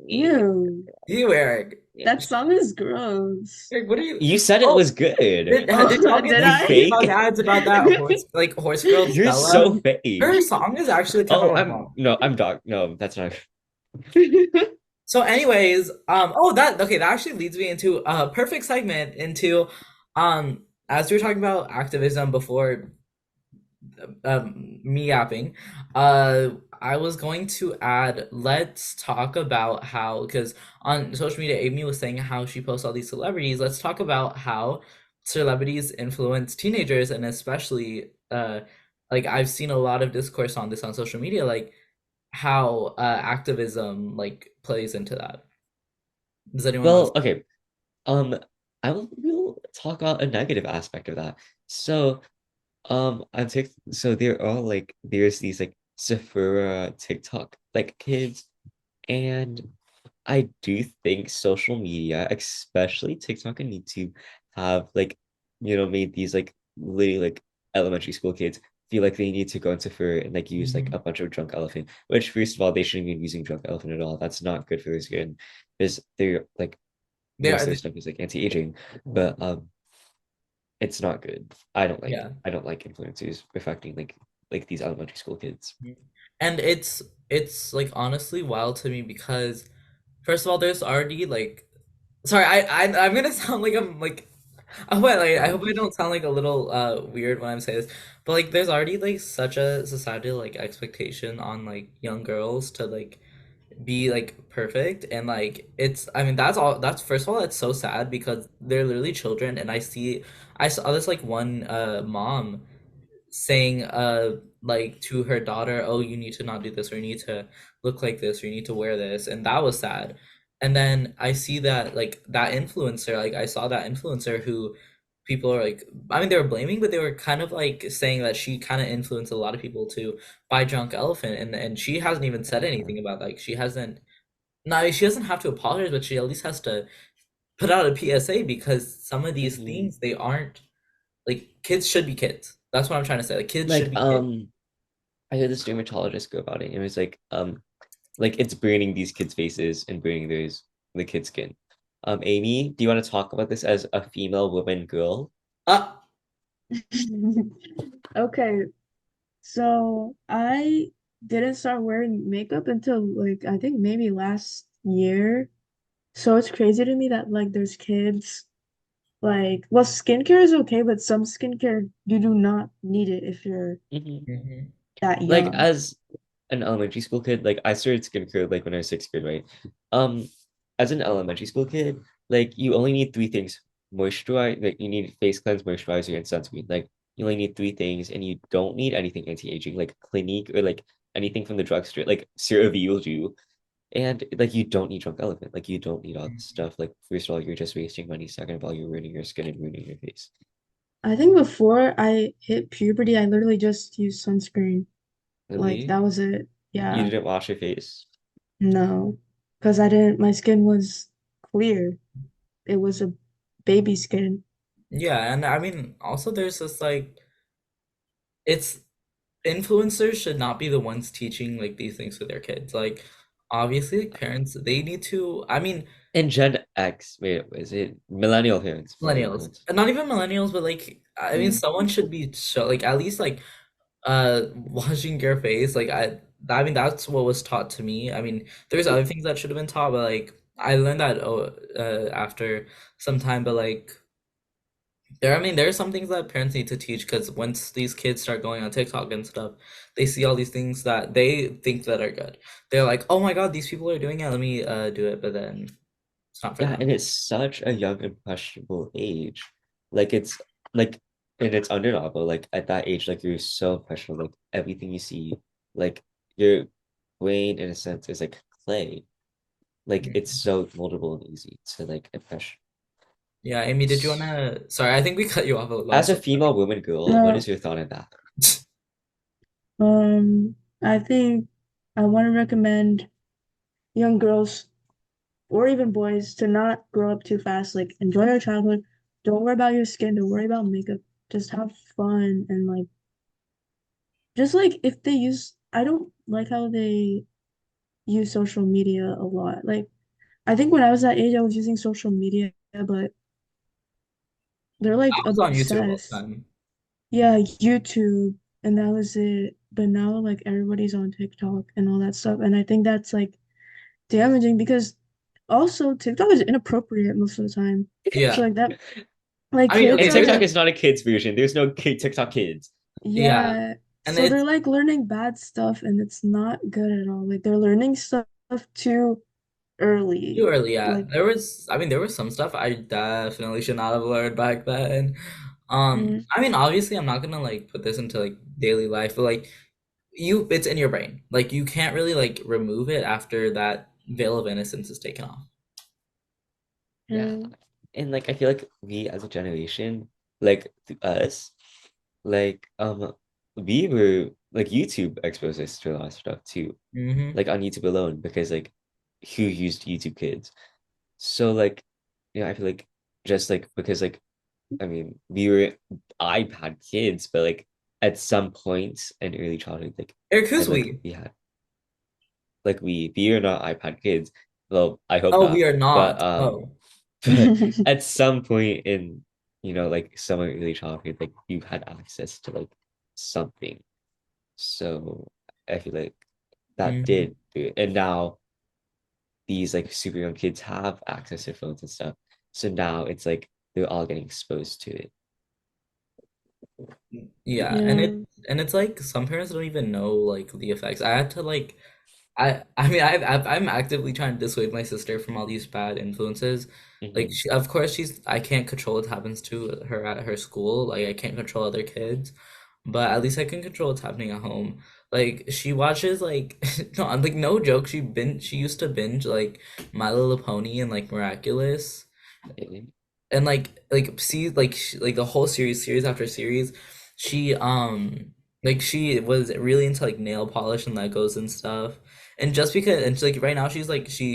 Ew, You, Eric. that song is gross. Eric, what are you? You said it Oh, was good. did Oh, y'all get did You those I? fake. TikTok ads about that horse girl You're Stella? so Her fake. song is actually kind of Oh, like I'm bomb. no, I'm dog. No, that's not. So, anyways, that okay, that actually leads me into a perfect segment into, as we were talking about activism before, me yapping, uh, I was going to add, let's talk about how, because on social media, Amy was saying how she posts all these celebrities. Let's talk about how celebrities influence teenagers, and especially, like I've seen a lot of discourse on this on social media, like how activism like plays into that. Does anyone want Well, to? okay. Um, we'll talk about a negative aspect of that. So, on so there are like there's these like Sephora TikTok like kids, and I do think social media, especially TikTok and YouTube, have like made these like literally like elementary school kids feel like they need to go into Sephora and like use like Mhm. a bunch of drunk elephant. Which first of all, they shouldn't be using drunk elephant at all. That's not good for their skin, because they're like They most are, of the stuff is like anti-aging, but it's not good. yeah. I don't like influencers affecting like these elementary school kids. Mhm. And it's like honestly wild to me because first of all, there's already like, sorry, I'm gonna sound like I'm like, I hope I don't sound like a little weird when I'm saying this, but like there's already like such a societal like expectation on like young girls to like be like perfect, and like it's, I mean, that's first of all, it's so sad because they're literally children, and I saw this like one mom saying like to her daughter, oh, you need to not do this, or you need to look like this, or you need to wear this, and that was sad. And then I see that like that influencer, like I saw that influencer who people are like, I mean, they were blaming, but they were kind of like saying that she kind of influenced a lot of people to buy Drunk Elephant, and she hasn't even said Yeah. anything about, like, she hasn't, no, she doesn't have to apologize, but she at least has to put out a PSA, because some of these Hmm. things, they aren't, like, kids should be kids. That's what I'm trying to say. Like, kids should Like, be kids. I heard this dermatologist go about it, and it was like it's burning these kids' faces and burning the kids' skin. Amy, do you want to talk about this as a female woman girl? Ah, Okay, so I didn't start wearing makeup until like I think maybe last year. So it's crazy to me that like there's kids like well skincare is okay, but some skincare you do not need it if you're Hmm. mhm. that Like young. as an elementary school kid, like I started skincare like when I was sixth grade, right? Um, as an elementary school kid, like you only need three things: moisturize, like you need face cleanse, moisturizer, and sunscreen. Like you only need three things, and you don't need anything anti-aging, like Clinique or like anything from the drugstore, like CeraVe will do. And like you don't need Drunk Elephant, like you don't need all this stuff. Like first of all, you're just wasting money. Second of all, you're ruining your skin and ruining your face. I think before I hit puberty, I literally just used sunscreen. Like Really? that was it. You Yeah. didn't wash your face? No. Because I didn't my skin was clear. It was a baby skin. Yeah, and I mean, also there's this like, it's, influencers should not be the ones teaching like these things to their kids. Like, obviously, like parents, they need to. I mean, And Gen X, wait, is it millennial parents? Millennial millennials, parents. and not even millennials, but like, I mean, Mm. someone should be show like at least like washing your face. Like I mean, that's what was taught to me. I mean, there's other things that should have been taught, but like I learned that, oh, after some time. But like, there, I mean, there are some things that parents need to teach, because once these kids start going on TikTok and stuff, they see all these things that they think that are good. They're like, "Oh my God, these people are doing it. Let me do it." But then it's not for Yeah, and them. it's such a young, impressionable age. Like it's like and it's undeniable. Like at that age, like you're so impressionable. Like everything you see, like your brain in a sense is like clay. Like it's Mhm. so moldable and easy to like impression. Yeah, Amy, did you S- wanna? Sorry, I think we cut you off while I was As a still female woman girl, what No, is your thought on that? I think I want to recommend young girls or even boys to not grow up too fast. Like enjoy your childhood. Don't worry about your skin. Don't worry about makeup. Just have fun and like just like if they use I don't like how they use social media a lot. Like I think when I was that age I was using social media, but they're I like was on YouTube all the obsessed. time. Yeah, YouTube and that was it. But now like everybody's on TikTok and all that stuff. And I think that's like damaging because also TikTok is inappropriate most of the time. So Yeah, like that like I mean, kids And okay, are TikTok like is not a kid's version. There's no kid TikTok kids. yeah, yeah. and So they're it's like learning bad stuff and it's not good at all. Like they're learning stuff too too early. early. Yeah, Like there was. I mean, there was some stuff I definitely should not have learned back then. mm, I mean, obviously, I'm not gonna like put this into like daily life, but like, it's in your brain. Like, you can't really like remove it after that veil of innocence is taken off. Yeah. mm, And like I feel like we as a generation, like us, like we were like YouTube exposed us to a lot of stuff too. Mm-hmm. Like on YouTube alone, because like who used YouTube Kids? So like, I feel like just like because like I mean we were iPad kids, but like at some points in early childhood, like Eric, and who's like we? we had like we are not iPad kids. Well, I hope Oh, not. we are But not. Oh, but at some point in like summer early childhood, like you had access to like something. So I feel like that mm-hmm. did do it. And now these like super young kids have access to phones and stuff. So now it's like they're all getting exposed to it. Yeah, yeah. and it's like some parents don't even know like the effects. I had to like, I mean, I'm actively trying to dissuade my sister from all these bad influences. Like, Hmm. of course, I can't control what happens to her at her school. Like, I can't control other kids. but at least I can control what's happening at home. Like she watches like no, I'm like no joke. She used to binge like My Little Pony and like Miraculous and like see like the whole series after series. She like she was really into like nail polish and Legos and stuff. And just because and like right now she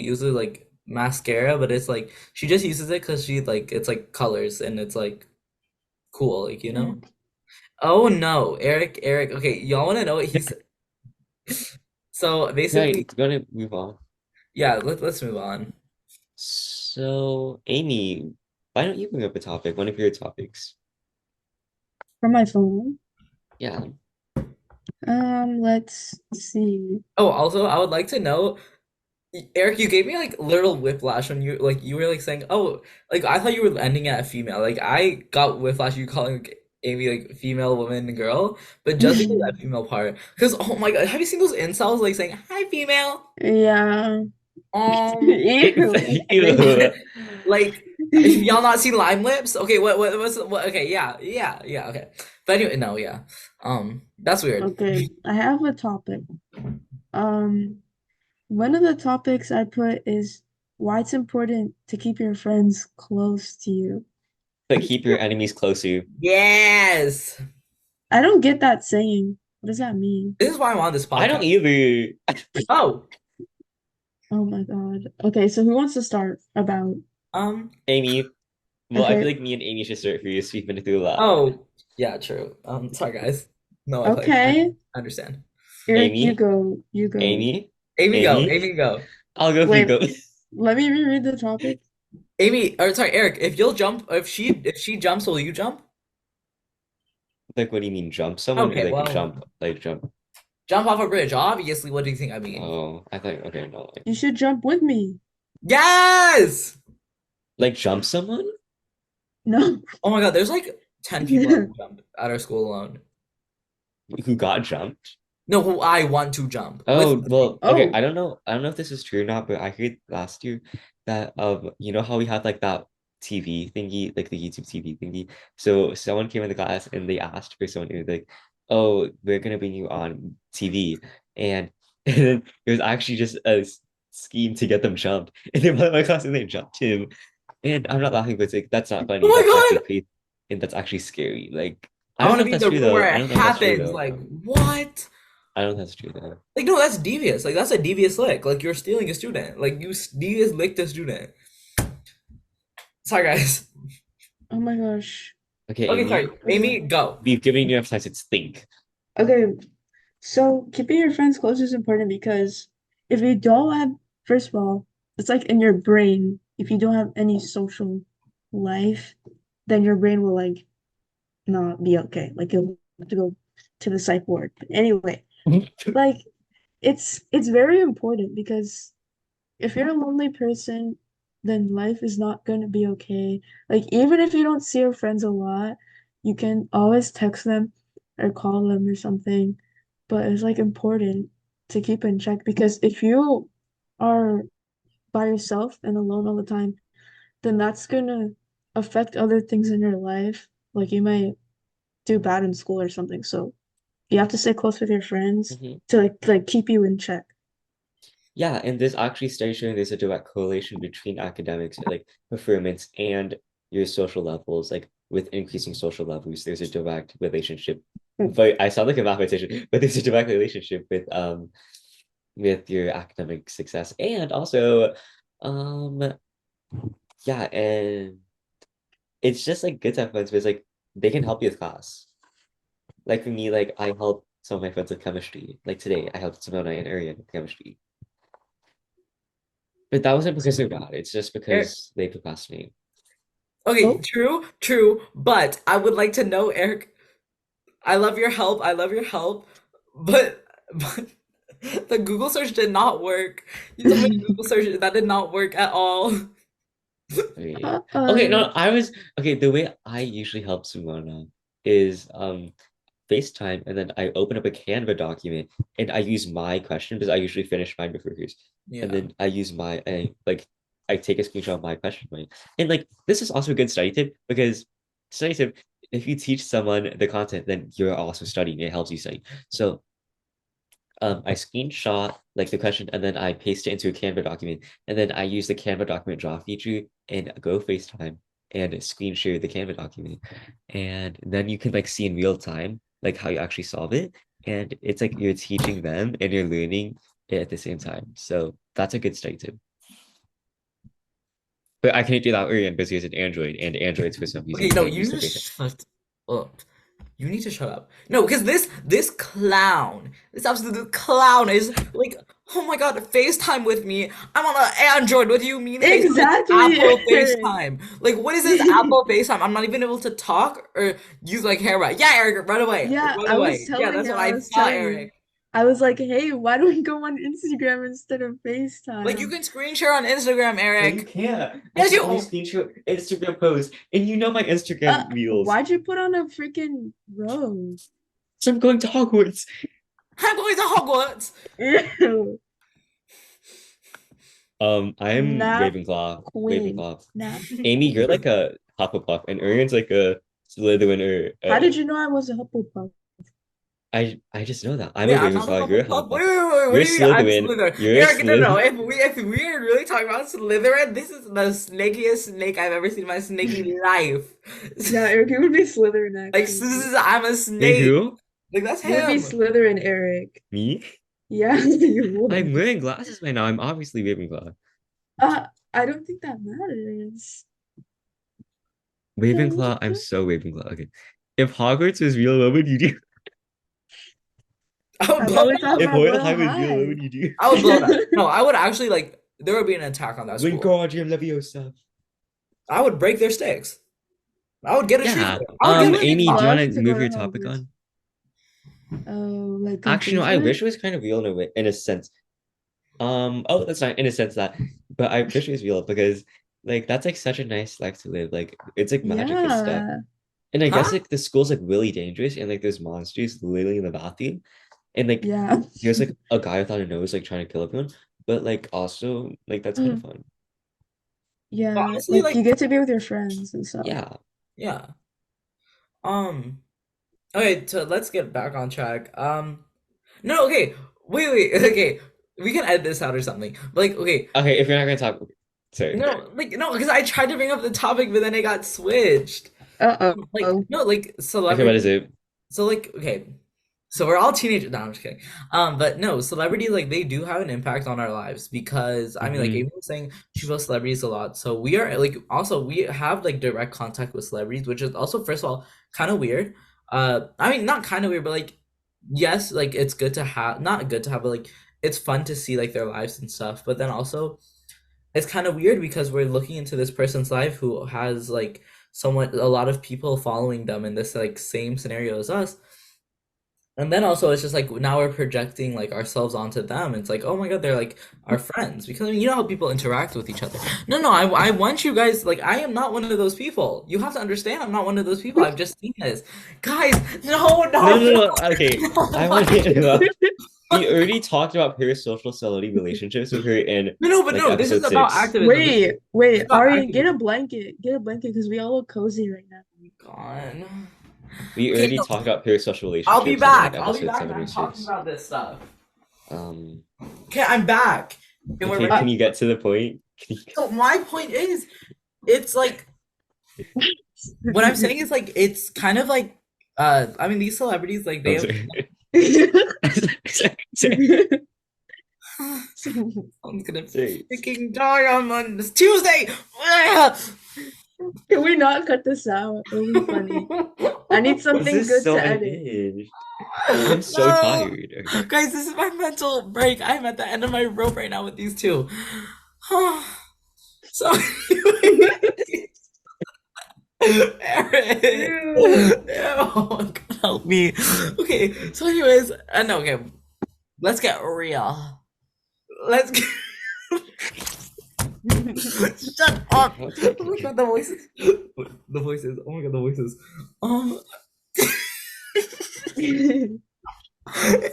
uses like mascara, but it's like she just uses it because she like it's like colors and it's like cool, like you Yeah. know. Oh no, Eric. Okay, y'all want to know what he's so Right, basically, gonna move on. yeah, let's move on. So, Amy, why don't you bring up a topic, one of your topics? From my phone. Yeah. Let's see. Oh, also, I would like to know, Eric, you gave me like literal whiplash when you were like saying, oh, like I thought you were ending at a female. Like I got whiplash you calling Amy like female, woman, girl, but just because of that female part. Because oh my God, have you seen those incels like saying hi female? Yeah. Um, Ew. like Ew. like if y'all not seen Lime Lips? Okay, what okay, yeah, okay. But anyway, no, yeah. That's weird. Okay, I have a topic. Um, One of the topics I put is why it's important to keep your friends close to you. But keep your enemies close to you. Yes. I don't get that saying. What does that mean? This is why I'm on this I don't podcast. either. Oh, Oh my God. Okay, so who wants to start about? um, Amy. Well, I feel Okay, like me and Amy should start first. We've been through a lot. oh, yeah, true. Sorry guys. No, I okay. understand. Eric, you Amy, go. You go. Amy, Amy go, Amy. Amy go. I'll go if you Wait, go. let me reread the topic. Amy, or sorry, Eric, if you'll jump, if she jumps, will you jump? Like, what do you mean, jump someone or Okay, like well, jump? jump off a bridge. Obviously, what do you think I mean? Oh, I thought, okay, no, You should jump with me. Yes! like jump someone No. Oh my God, there's like 10 people that jump at our school alone. who got jumped. No, who I want to jump with Oh, well, okay. Oh, I don't know if this is true or not, but I heard last year that you know how we had like that TV thingy, like the YouTube TV thingy. So someone came in the class and they asked for someone who like, oh, we're gonna bring you on TV. And, and then it was actually just a scheme to get them jumped. And then one of my class and they jumped him. And I'm not laughing, but it's like that's not Oh funny. That's my actually God! crazy. And that's actually scary. Like, I I don't want know to if be in that's the true room though. where I it don't know if that's true happens. though. Like, what? I don't know if that's true though. Like, no, that's devious. Like, that's a devious lick. Like, you're stealing a student. Like, devious licked a student. Sorry, guys. oh my gosh. Okay, Okay, Amy. sorry. Amy, go. We've given you enough time to think. Okay, so keeping your friends close is important because if you don't have, first of all, it's like in your brain, if you don't have any social life, then your brain will like not be okay. Like you'll have to go to the psych ward. But anyway, like it's very important because if you're a lonely person, then life is not going to be okay. Like, even if you don't see your friends a lot, you can always text them or call them or something. But it's like important to keep in check because if you are by yourself and alone all the time, then that's gonna affect other things in your life. Like, you might do bad in school or something. So, you have to stay close with your friends Mhm. to like keep you in check. Yeah, and this actually studies showing there's a direct correlation between academics, like performance and your social levels. Like with increasing social levels, there's a direct relationship. But I sound like a mathematician, but there's a direct relationship with your academic success. And also, um, yeah, and it's just like good to have friends because like they can help you with class. Like for me, like I help some of my friends with chemistry. Like today, I helped Simona and Arian with chemistry. But that wasn't because they're bad. It's just Eric. because they procrastinate. Okay, Oh, true. But I would like to know, Eric. I love your help. I love your help. But the Google search did not work. You told me to Google search that did not work at all. Okay. Okay, uh-oh. no, I was okay. The way I usually help Simona is FaceTime and then I open up a Canva document and I use my question because I usually finish mine before hers. And Yeah. then I use I take a screenshot of my question right? And like this is also a good study tip because study tip if you teach someone the content, then you're also studying. It helps you study. So I screenshot like the question and then I paste it into a Canva document. And then I use the Canva document draw feature and go FaceTime and screen share the Canva document. And then you can like see in real time like how you actually solve it. And it's like you're teaching them and you're learning it at the same time. So that's a good study tip. But I can't do that because it's an Android and Androids for some Okay, reason no, can't you use need the to FaceTime. shut up. You need to shut up. No, because this clown, this absolute clown is like, oh my God, FaceTime with me. I'm on an Android. What do you mean FaceTime? It's Exactly, Apple Eric. FaceTime. Like, what is this Apple FaceTime? I'm not even able to talk or use my camera. Yeah, Eric, run away. Yeah, Run I was away. Yeah, telling that's him, what I I was thought, telling Eric. him. I was like, hey, why don't we go on Instagram instead of Like, you FaceTime? can screen share on Instagram, No, you Eric. can't. I Yes, can you. only screenshot Instagram posts, and you know my Instagram reels. Why'd you put on a freaking robe? So I'm going to Hogwarts. I'm going to Hogwarts. Ew. I am Nap Ravenclaw. queen. Ravenclaw. Nap Amy, you're like queen. a Hufflepuff, and Aaron's like a Slytherin or How did you know I was a Hufflepuff? I just know that. I'm Wait, a I'm not a Ravenclaw, you're a Hufflepuff. Hufflepuff. Wait. What You're do you mean? I'm Slytherin. Slytherin. You're a Eric, no. Slytherin. If we are really talking about Slytherin, this is the snakiest snake I've ever seen in my snaky life. Yeah, Eric, you would be Slytherin Like, actually. I'm a Wait, snake. who? Like, that's You would be him. Slytherin, Eric. Me? Yeah, you I'm would. wearing glasses right now. I'm obviously Ravenclaw. I don't think that matters. Ravenclaw, I'm so Ravenclaw. Okay. If Hogwarts was real, what would you do? I would I blow thought we it talked up. If about Royal Royal High was real, what High. would you do? I would blow it up. No, I would actually, like, there would be an attack on that school. Wingardium Leviosa. I would break their sticks. I would get a truth. Yeah. I would I get would a Amy, do you love want to to go move to your topic Hogwarts. on? Oh, like Actually, no, I conclusion? wish it was kind of real in a way, in a sense. Oh, that's not in a sense that, but I wish it was real because like that's like such a nice life to live. Like it's like magic and stuff. Yeah. And I guess Huh? like the school's like really dangerous and like there's monsters literally in the bathroom. And like Yeah. there's like a guy without a nose like trying to kill everyone. But like also like that's kind of fun. But Yeah. honestly, Like you like, get to be with your friends and stuff. Yeah. yeah. Um, okay, so let's get back on track. No, okay. Wait. Okay. We can edit this out or something. Like, okay. Okay, if you're not gonna talk, sorry. No, because I tried to bring up the topic, but then it got switched. Like, Uh-oh. no, like Okay, what is celebrity. it? So like, okay. So we're all teenagers. No, I'm just kidding. But no, celebrities like they do have an impact on our lives because I mean, like Mhm. Amy was saying, she feels celebrities a lot. So we are like also we have like direct contact with celebrities, which is also first of all kind of weird. I mean, not kind of weird, but like yes, like it's good to have, not good to have, but like it's fun to see like their lives and stuff. But then also it's kind of weird because we're looking into this person's life who has like somewhat a lot of people following them in this like same scenario as us, and then also it's just like now we're projecting like ourselves onto them. It's like, oh my God, they're like our friends. Because I mean, you know how people interact with each other. No, I want you guys, like, I am not one of those people. You have to understand I'm not one of those people. I've just seen this. Guys, No. Okay, I want to no. interrupt. We already talked about parasocial celebrity relationships with her in No, but like no, this is episode about 6. activism. This is Wait, about Ari, get a activism. blanket. Get a blanket because we all look cozy right now. Gone. We Okay, already no, talked about parasocial I'll be relationships in like back. I'll be episode back. 7 or I'm talking 6. about this stuff. Um, Okay, I'm back. And we're okay, ready. can you get to the point? So my point is, it's like what I'm saying is like it's kind of like I mean these celebrities like they I'm have sorry. I'm gonna Sorry. freaking die on this Tuesday. Can we not cut this out? It'll be funny. I need This something is good so to edit. unhinged. I'm so No. tired. Okay. Guys, this is my mental break. I'm at the end of my rope right now with these two. So Eric, oh, God, help me. Okay, so anyways, no, okay, let's get real. Let's get. Shut up! Oh my God, the voices. The voices. Oh my God, the voices.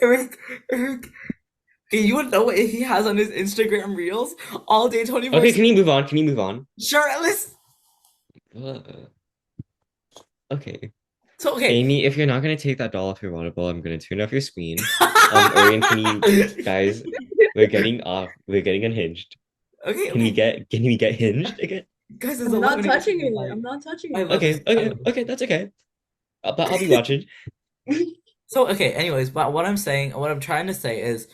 Eric. Okay, you would know what he has on his Instagram reels all day, 24. Okay, can you move on? Shirtless. Okay. So okay. Amy, if you're not gonna take that doll off your water bowl, I'm gonna turn off your screen. Orion, can you guys? We're getting off. We're getting unhinged. Okay, Can we okay. get hinged again? Guys, it's I'm not 11 touching a.m. it. Like, I'm not touching I it. love Okay, this. I okay, love this. okay. That's okay. But I'll be watching. So okay, anyways, but what I'm trying to say is,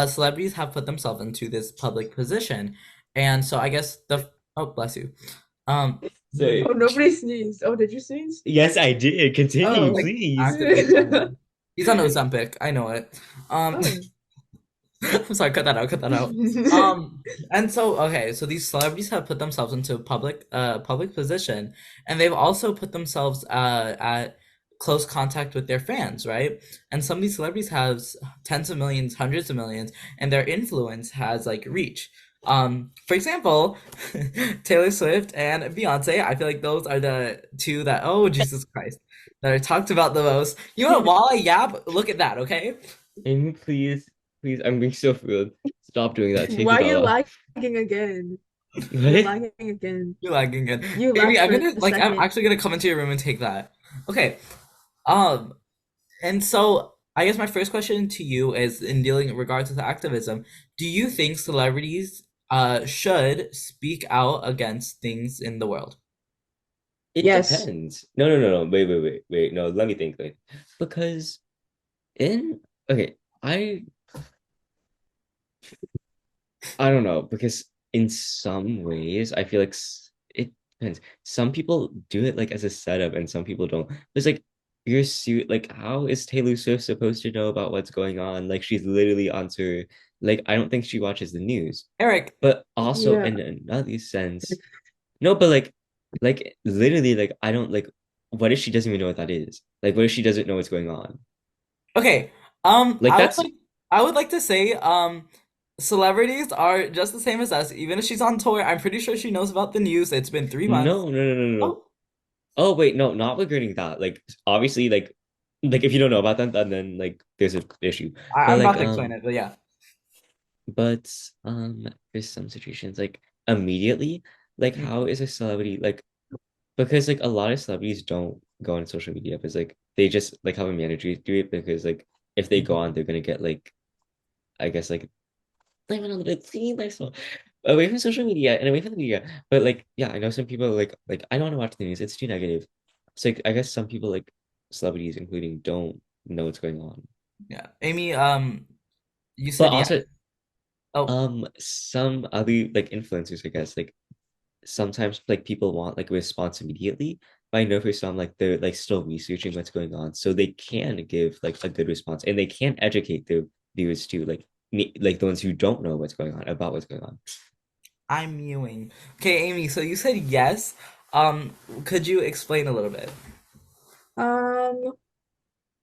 celebrities have put themselves into this public position, and so I guess the oh bless you, um, So Oh, nobody sneezed. Oh, did you sneeze? yes, I did. Continue, Oh. like please. actively trying. He's on Ozempic, I know it. Um, Oh. I'm sorry, cut that out, cut that out. Um, and so okay, so these celebrities have put themselves into a public position, and they've also put themselves at close contact with their fans, right? And some of these celebrities have tens of millions, hundreds of millions, and their influence has like reach. For example, Taylor Swift and Beyonce, I feel like those are the two that, oh Jesus Christ, that are talked about the most. You know what? While I yap, look at that, okay? Amy, please, please. I'm being so rude. Stop doing that. Take the Why are you doll off. lagging again? You're What? lagging again. You're lagging again. You Amy, lagged I'm for gonna a like I'm second. actually gonna come into your room and take that. Okay. Um, and so I guess my first question to you is in dealing in regards with activism, do you think celebrities should speak out against things in the world? It Yes. depends. No, no, no, no. Wait. No, let me think. Wait. Because in okay, I don't know because in some ways I feel like it depends. Some people do it like as a setup, and some people don't. It's like your suit. Like, how is Taylor Swift supposed to know about what's going on? Like, she's literally on tour. Like, I don't think she watches the news. Eric, But also Yeah. in another sense, no. But like literally, like I don't like. What if she doesn't even know what that is? Like, what if she doesn't know what's going on? okay. Like, that's I would like to say celebrities are just the same as us. Even if she's on tour, I'm pretty sure she knows about the news. It's been 3 months. no. Oh, Oh wait, no, not regarding that. Like obviously, like if you don't know about them, then like there's an issue. But I'm about to explain it, but yeah. but there's some situations like immediately, like Mm. how is a celebrity like because like a lot of celebrities don't go on social media because like they just like have a manager do it because like if they go on, they're gonna get like I guess like live a little bit clean lifestyle away from social media and away from the media. But like, yeah, I know some people like I don't want to watch the news. It's too negative. So like, I guess some people like celebrities, including, don't know what's going on. Yeah. Amy, you But said yeah. also, Oh, some other like influencers, I guess, like sometimes like people want like a response immediately. But I know for some like they're like still researching what's going on, so they can give like a good response and they can educate their viewers too, like me, like the ones who don't know what's going on about what's going on. I'm mewing. Okay, Amy, so you said yes. Could you explain a little bit? Um,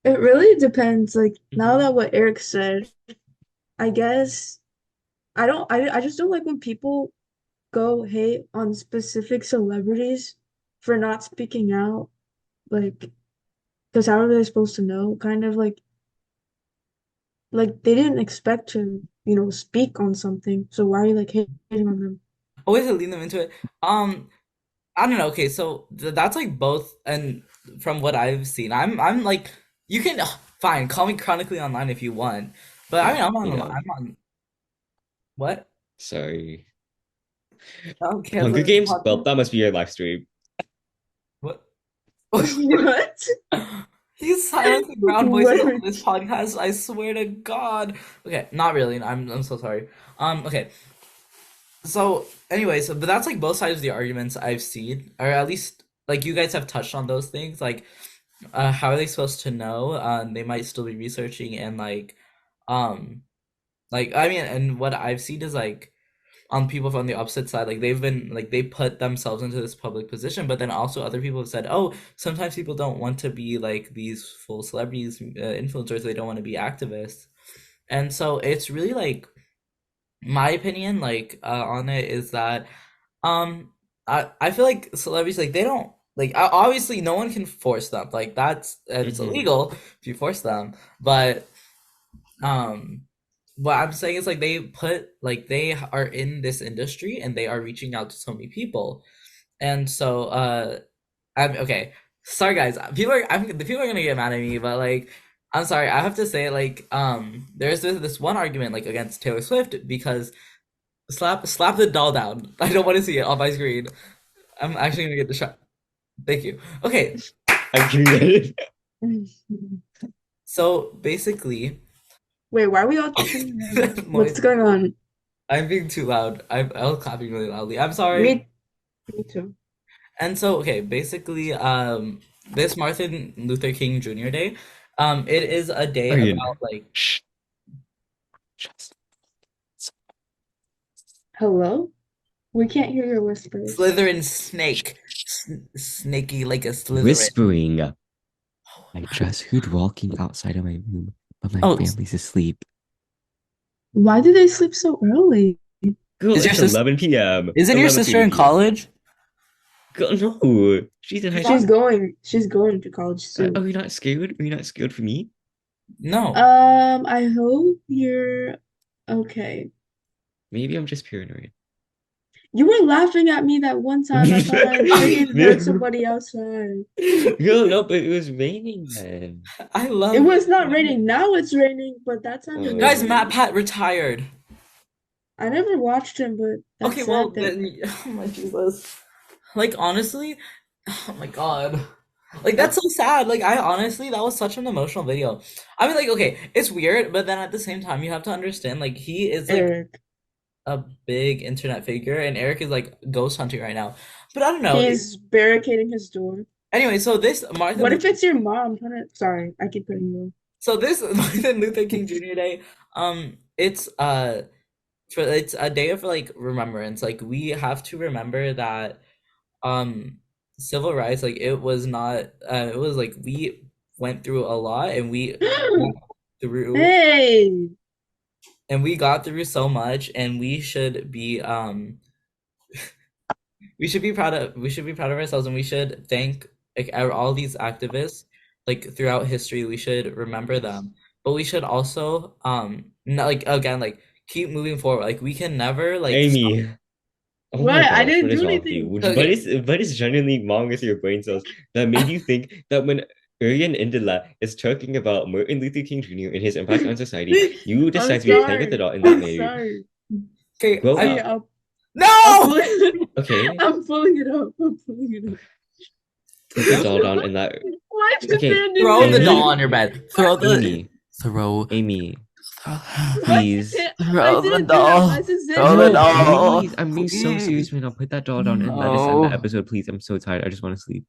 it really depends. Like now Mhm. that what Eric said, I guess I just don't like when people go hate on specific celebrities for not speaking out. Like, because how are they supposed to know? Kind of like they didn't expect to, speak on something. So why are you like hating on them? Always lead them into it. Um, I don't know. Okay, so that's like both, and from what I've seen, I'm like you can fine call me chronically online if you want, but I mean You know, I'm on what? sorry. Okay, I was Hunger like, Games? Well, that must be your live stream. what? What? He's silencing brown voices on What? this podcast. I swear to God. Okay, not really. I'm so sorry. Okay. So, anyways, but that's like both sides of the arguments I've seen, or at least like you guys have touched on those things. Like, how are they supposed to know? They might still be researching and um, like I mean, and what I've seen is like on people from the opposite side, like they've been like they put themselves into this public position, but then also other people have said, oh, sometimes people don't want to be like these full celebrities, influencers. They don't want to be activists, and so it's really like my opinion, like on it is that I feel like celebrities like they don't like obviously no one can force them like it's Hmm. illegal if you force them, but um what I'm saying is like they put like they are in this industry and they are reaching out to so many people. And so I'm okay. Sorry guys, the people are gonna get mad at me, but like I'm sorry, I have to say like there's this one argument like against Taylor Swift because slap the doll down. I don't want to see it on my screen. I'm actually gonna get the shot. Thank you. Okay, I can get it. so basically, Wait, why are we all turning around? that What's noise. going on? I'm being too loud. I was clapping really loudly. I'm sorry. Me too. And so okay, basically, this Martin Luther King Jr. Day, it is a day Arian, about like shh, just Hello? We can't hear your whispers. Slytherin snake, snaky like a Slytherin. whispering. I just heard walking outside of my room, but my Oh, family's asleep. Why do they sleep so early? Girl, is your it's sister? 11 p.m. Isn't your sister 11:30 in p.m. college? Girl, no, she's in high She's She's not. school. going. She's going to college Are soon. we not scared? Are you not scared for me? No. I hope you're okay. Maybe I'm just paranoid. You were laughing at me that one time. I thought I freaking heard somebody outside. Girl, no, but it was raining then. I It love was not raining. Now it's raining, but that time it was guys. Matt Oh, raining. Pat retired. I never watched him, but that's Okay, well sad that then, oh my Jesus. Like honestly, oh my God. Like that's so sad. Like I honestly, that was such an emotional video. I mean, like okay, it's weird, but then at the same time, you have to understand, like he is like Eric. a big internet figure, and Eric is like ghost hunting right now. But I don't know. He's barricading his door. Anyway, so this Martin What if Luther, it's your mom? Sorry, I keep cutting you so this Martin Luther King Jr. Day, it's it's a day of like remembrance. Like we have to remember that civil rights, like it was not, it was like we went through a lot, and off. got through Hey, we got through so much, and we should be proud of ourselves, and we should thank like all these activists like throughout history. We should remember them, but we should also not, like again, like keep moving forward. Like we can never like stop. Amy. Oh what? my I gosh, didn't what is do wrong with you? anything. Okay. What is genuinely wrong with your brain cells that made you think that when Aryan Indila is talking about Martin Luther King Jr. and his impact on society, you I'm decide to be sorry. pivotal in that I'm manner? sorry. Okay, Grow See, up. I'm no. pulling, Okay? I'm pulling it up. I'm pulling it up. Put the doll down in that. Why is it Okay, standing Throw the there? doll Amy, on your bed. Why, Amy, Throw Amy, why is please. it? I didn't do that. Why is it throw the standing No, there? doll, please. I'm being so please. serious right now. Put that doll down and let us end the No. episode, please. I'm so tired. I just want to sleep.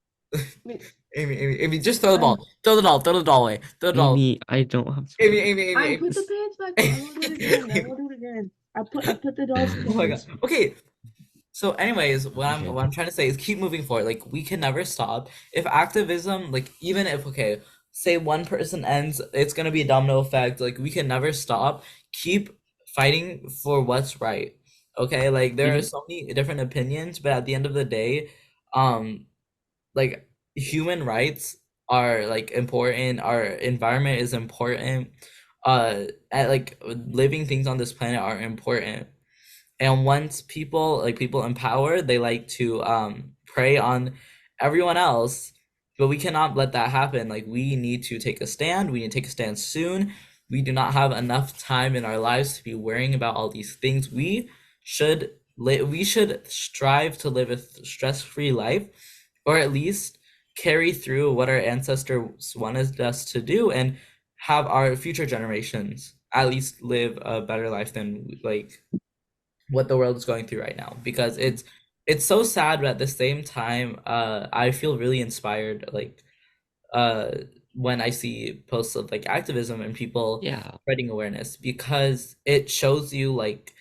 Amy, just throw the I, ball. Throw the doll away. Throw the doll. Amy, I don't have I Amy. put the pants back on. I will do it again. I will do it again. I put the doll's Oh my God. pants. Okay. So, anyways, Okay. what I'm trying to say is keep moving forward. Like we can never stop. If activism, like even if okay, say one person ends, it's gonna be a domino effect. Like we can never stop. Keep fighting for what's right. Okay, like there are Hmm. so many different opinions, but at the end of the day, um, like human rights are like important. Our environment is important. And like living things on this planet are important, and once people in power, they like to prey on everyone else, but we cannot let that happen. Like we need to take a stand. We need to take a stand soon. We do not have enough time in our lives to be worrying about all these things. We should strive to live a stress-free life, or at least carry through what our ancestors wanted us to do, and have our future generations at least live a better life than like what the world is going through right now, because it's so sad, but at the same time I feel really inspired like uh when I see posts of like activism and people Yeah. spreading awareness, because it shows you like,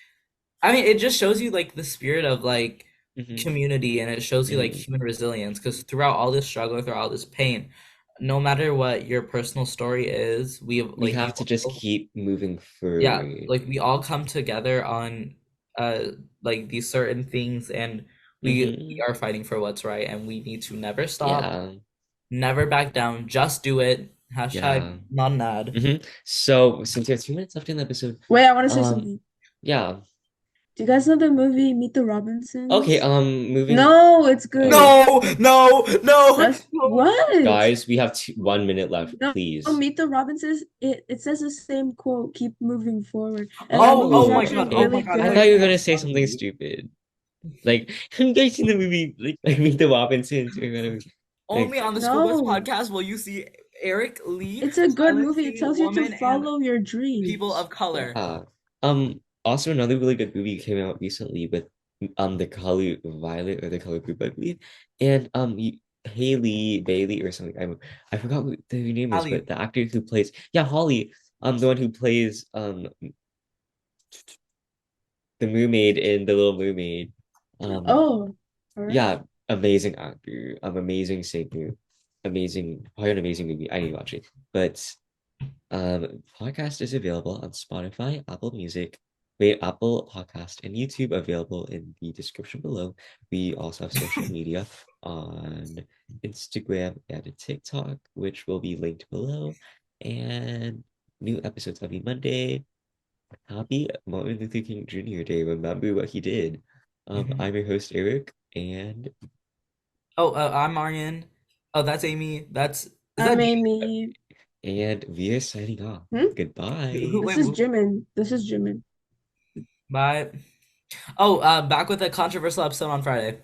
I mean it just shows you like the spirit of like Hmm. community, and it shows you like Hmm. human resilience, because throughout all this struggle, throughout all this pain, no matter what your personal story is, We have to just keep moving yeah, forward. like we all come together on uh like these certain things, and we Hmm. are fighting for what's right, and we need to never stop, Yeah. never back down, just do it. Hashtag Yeah. not an ad. So since we have 2 minutes left in the episode, Wait, I want to say um, something. yeah, Do you guys know the movie Meet the Okay, Robinsons? moving. No, it's good. Okay, No, no, no, That's no. what? guys, we have 1 minute left. No, Please. Meet the Robinsons. It says the same quote. Keep moving forward, and that Oh, movie is oh Oh, my actually god, oh okay. my really god, I I thought good. you were think gonna that's say something funny. stupid. Like, have you guys seen the movie like Meet the Robinsons? You're gonna like Only on the School Bus No, podcast will you see Eric Lee it's a good movie. It silencing tells you to women and follow your people dreams. of color. yeah. Also another really good movie came out recently with the color Violet or the color group, I believe. And Haley Bailey or something. I forgot what the name is, but Ali. the actor who plays Holly, the one who plays the mermaid in The Little Mermaid. Um Oh, all right. yeah, amazing actor, amazing singer, amazing, quite an amazing movie. I need to watch it. But podcast is available on Spotify, Apple Music, wait, Apple Podcast, and YouTube available in the description below. We also have social media on Instagram and TikTok, which will be linked below. And new episodes every Monday. Happy Martin Luther King Jr. Day. Remember what he did. Mhm. I'm your host, Eric, and Oh, I'm Marian. Oh, that's Amy. That's is I'm that Amy. we are signing off. Hmm? Goodbye. This wait, is Jimin. This is Jimin. bye. Oh, back with a controversial episode on Friday.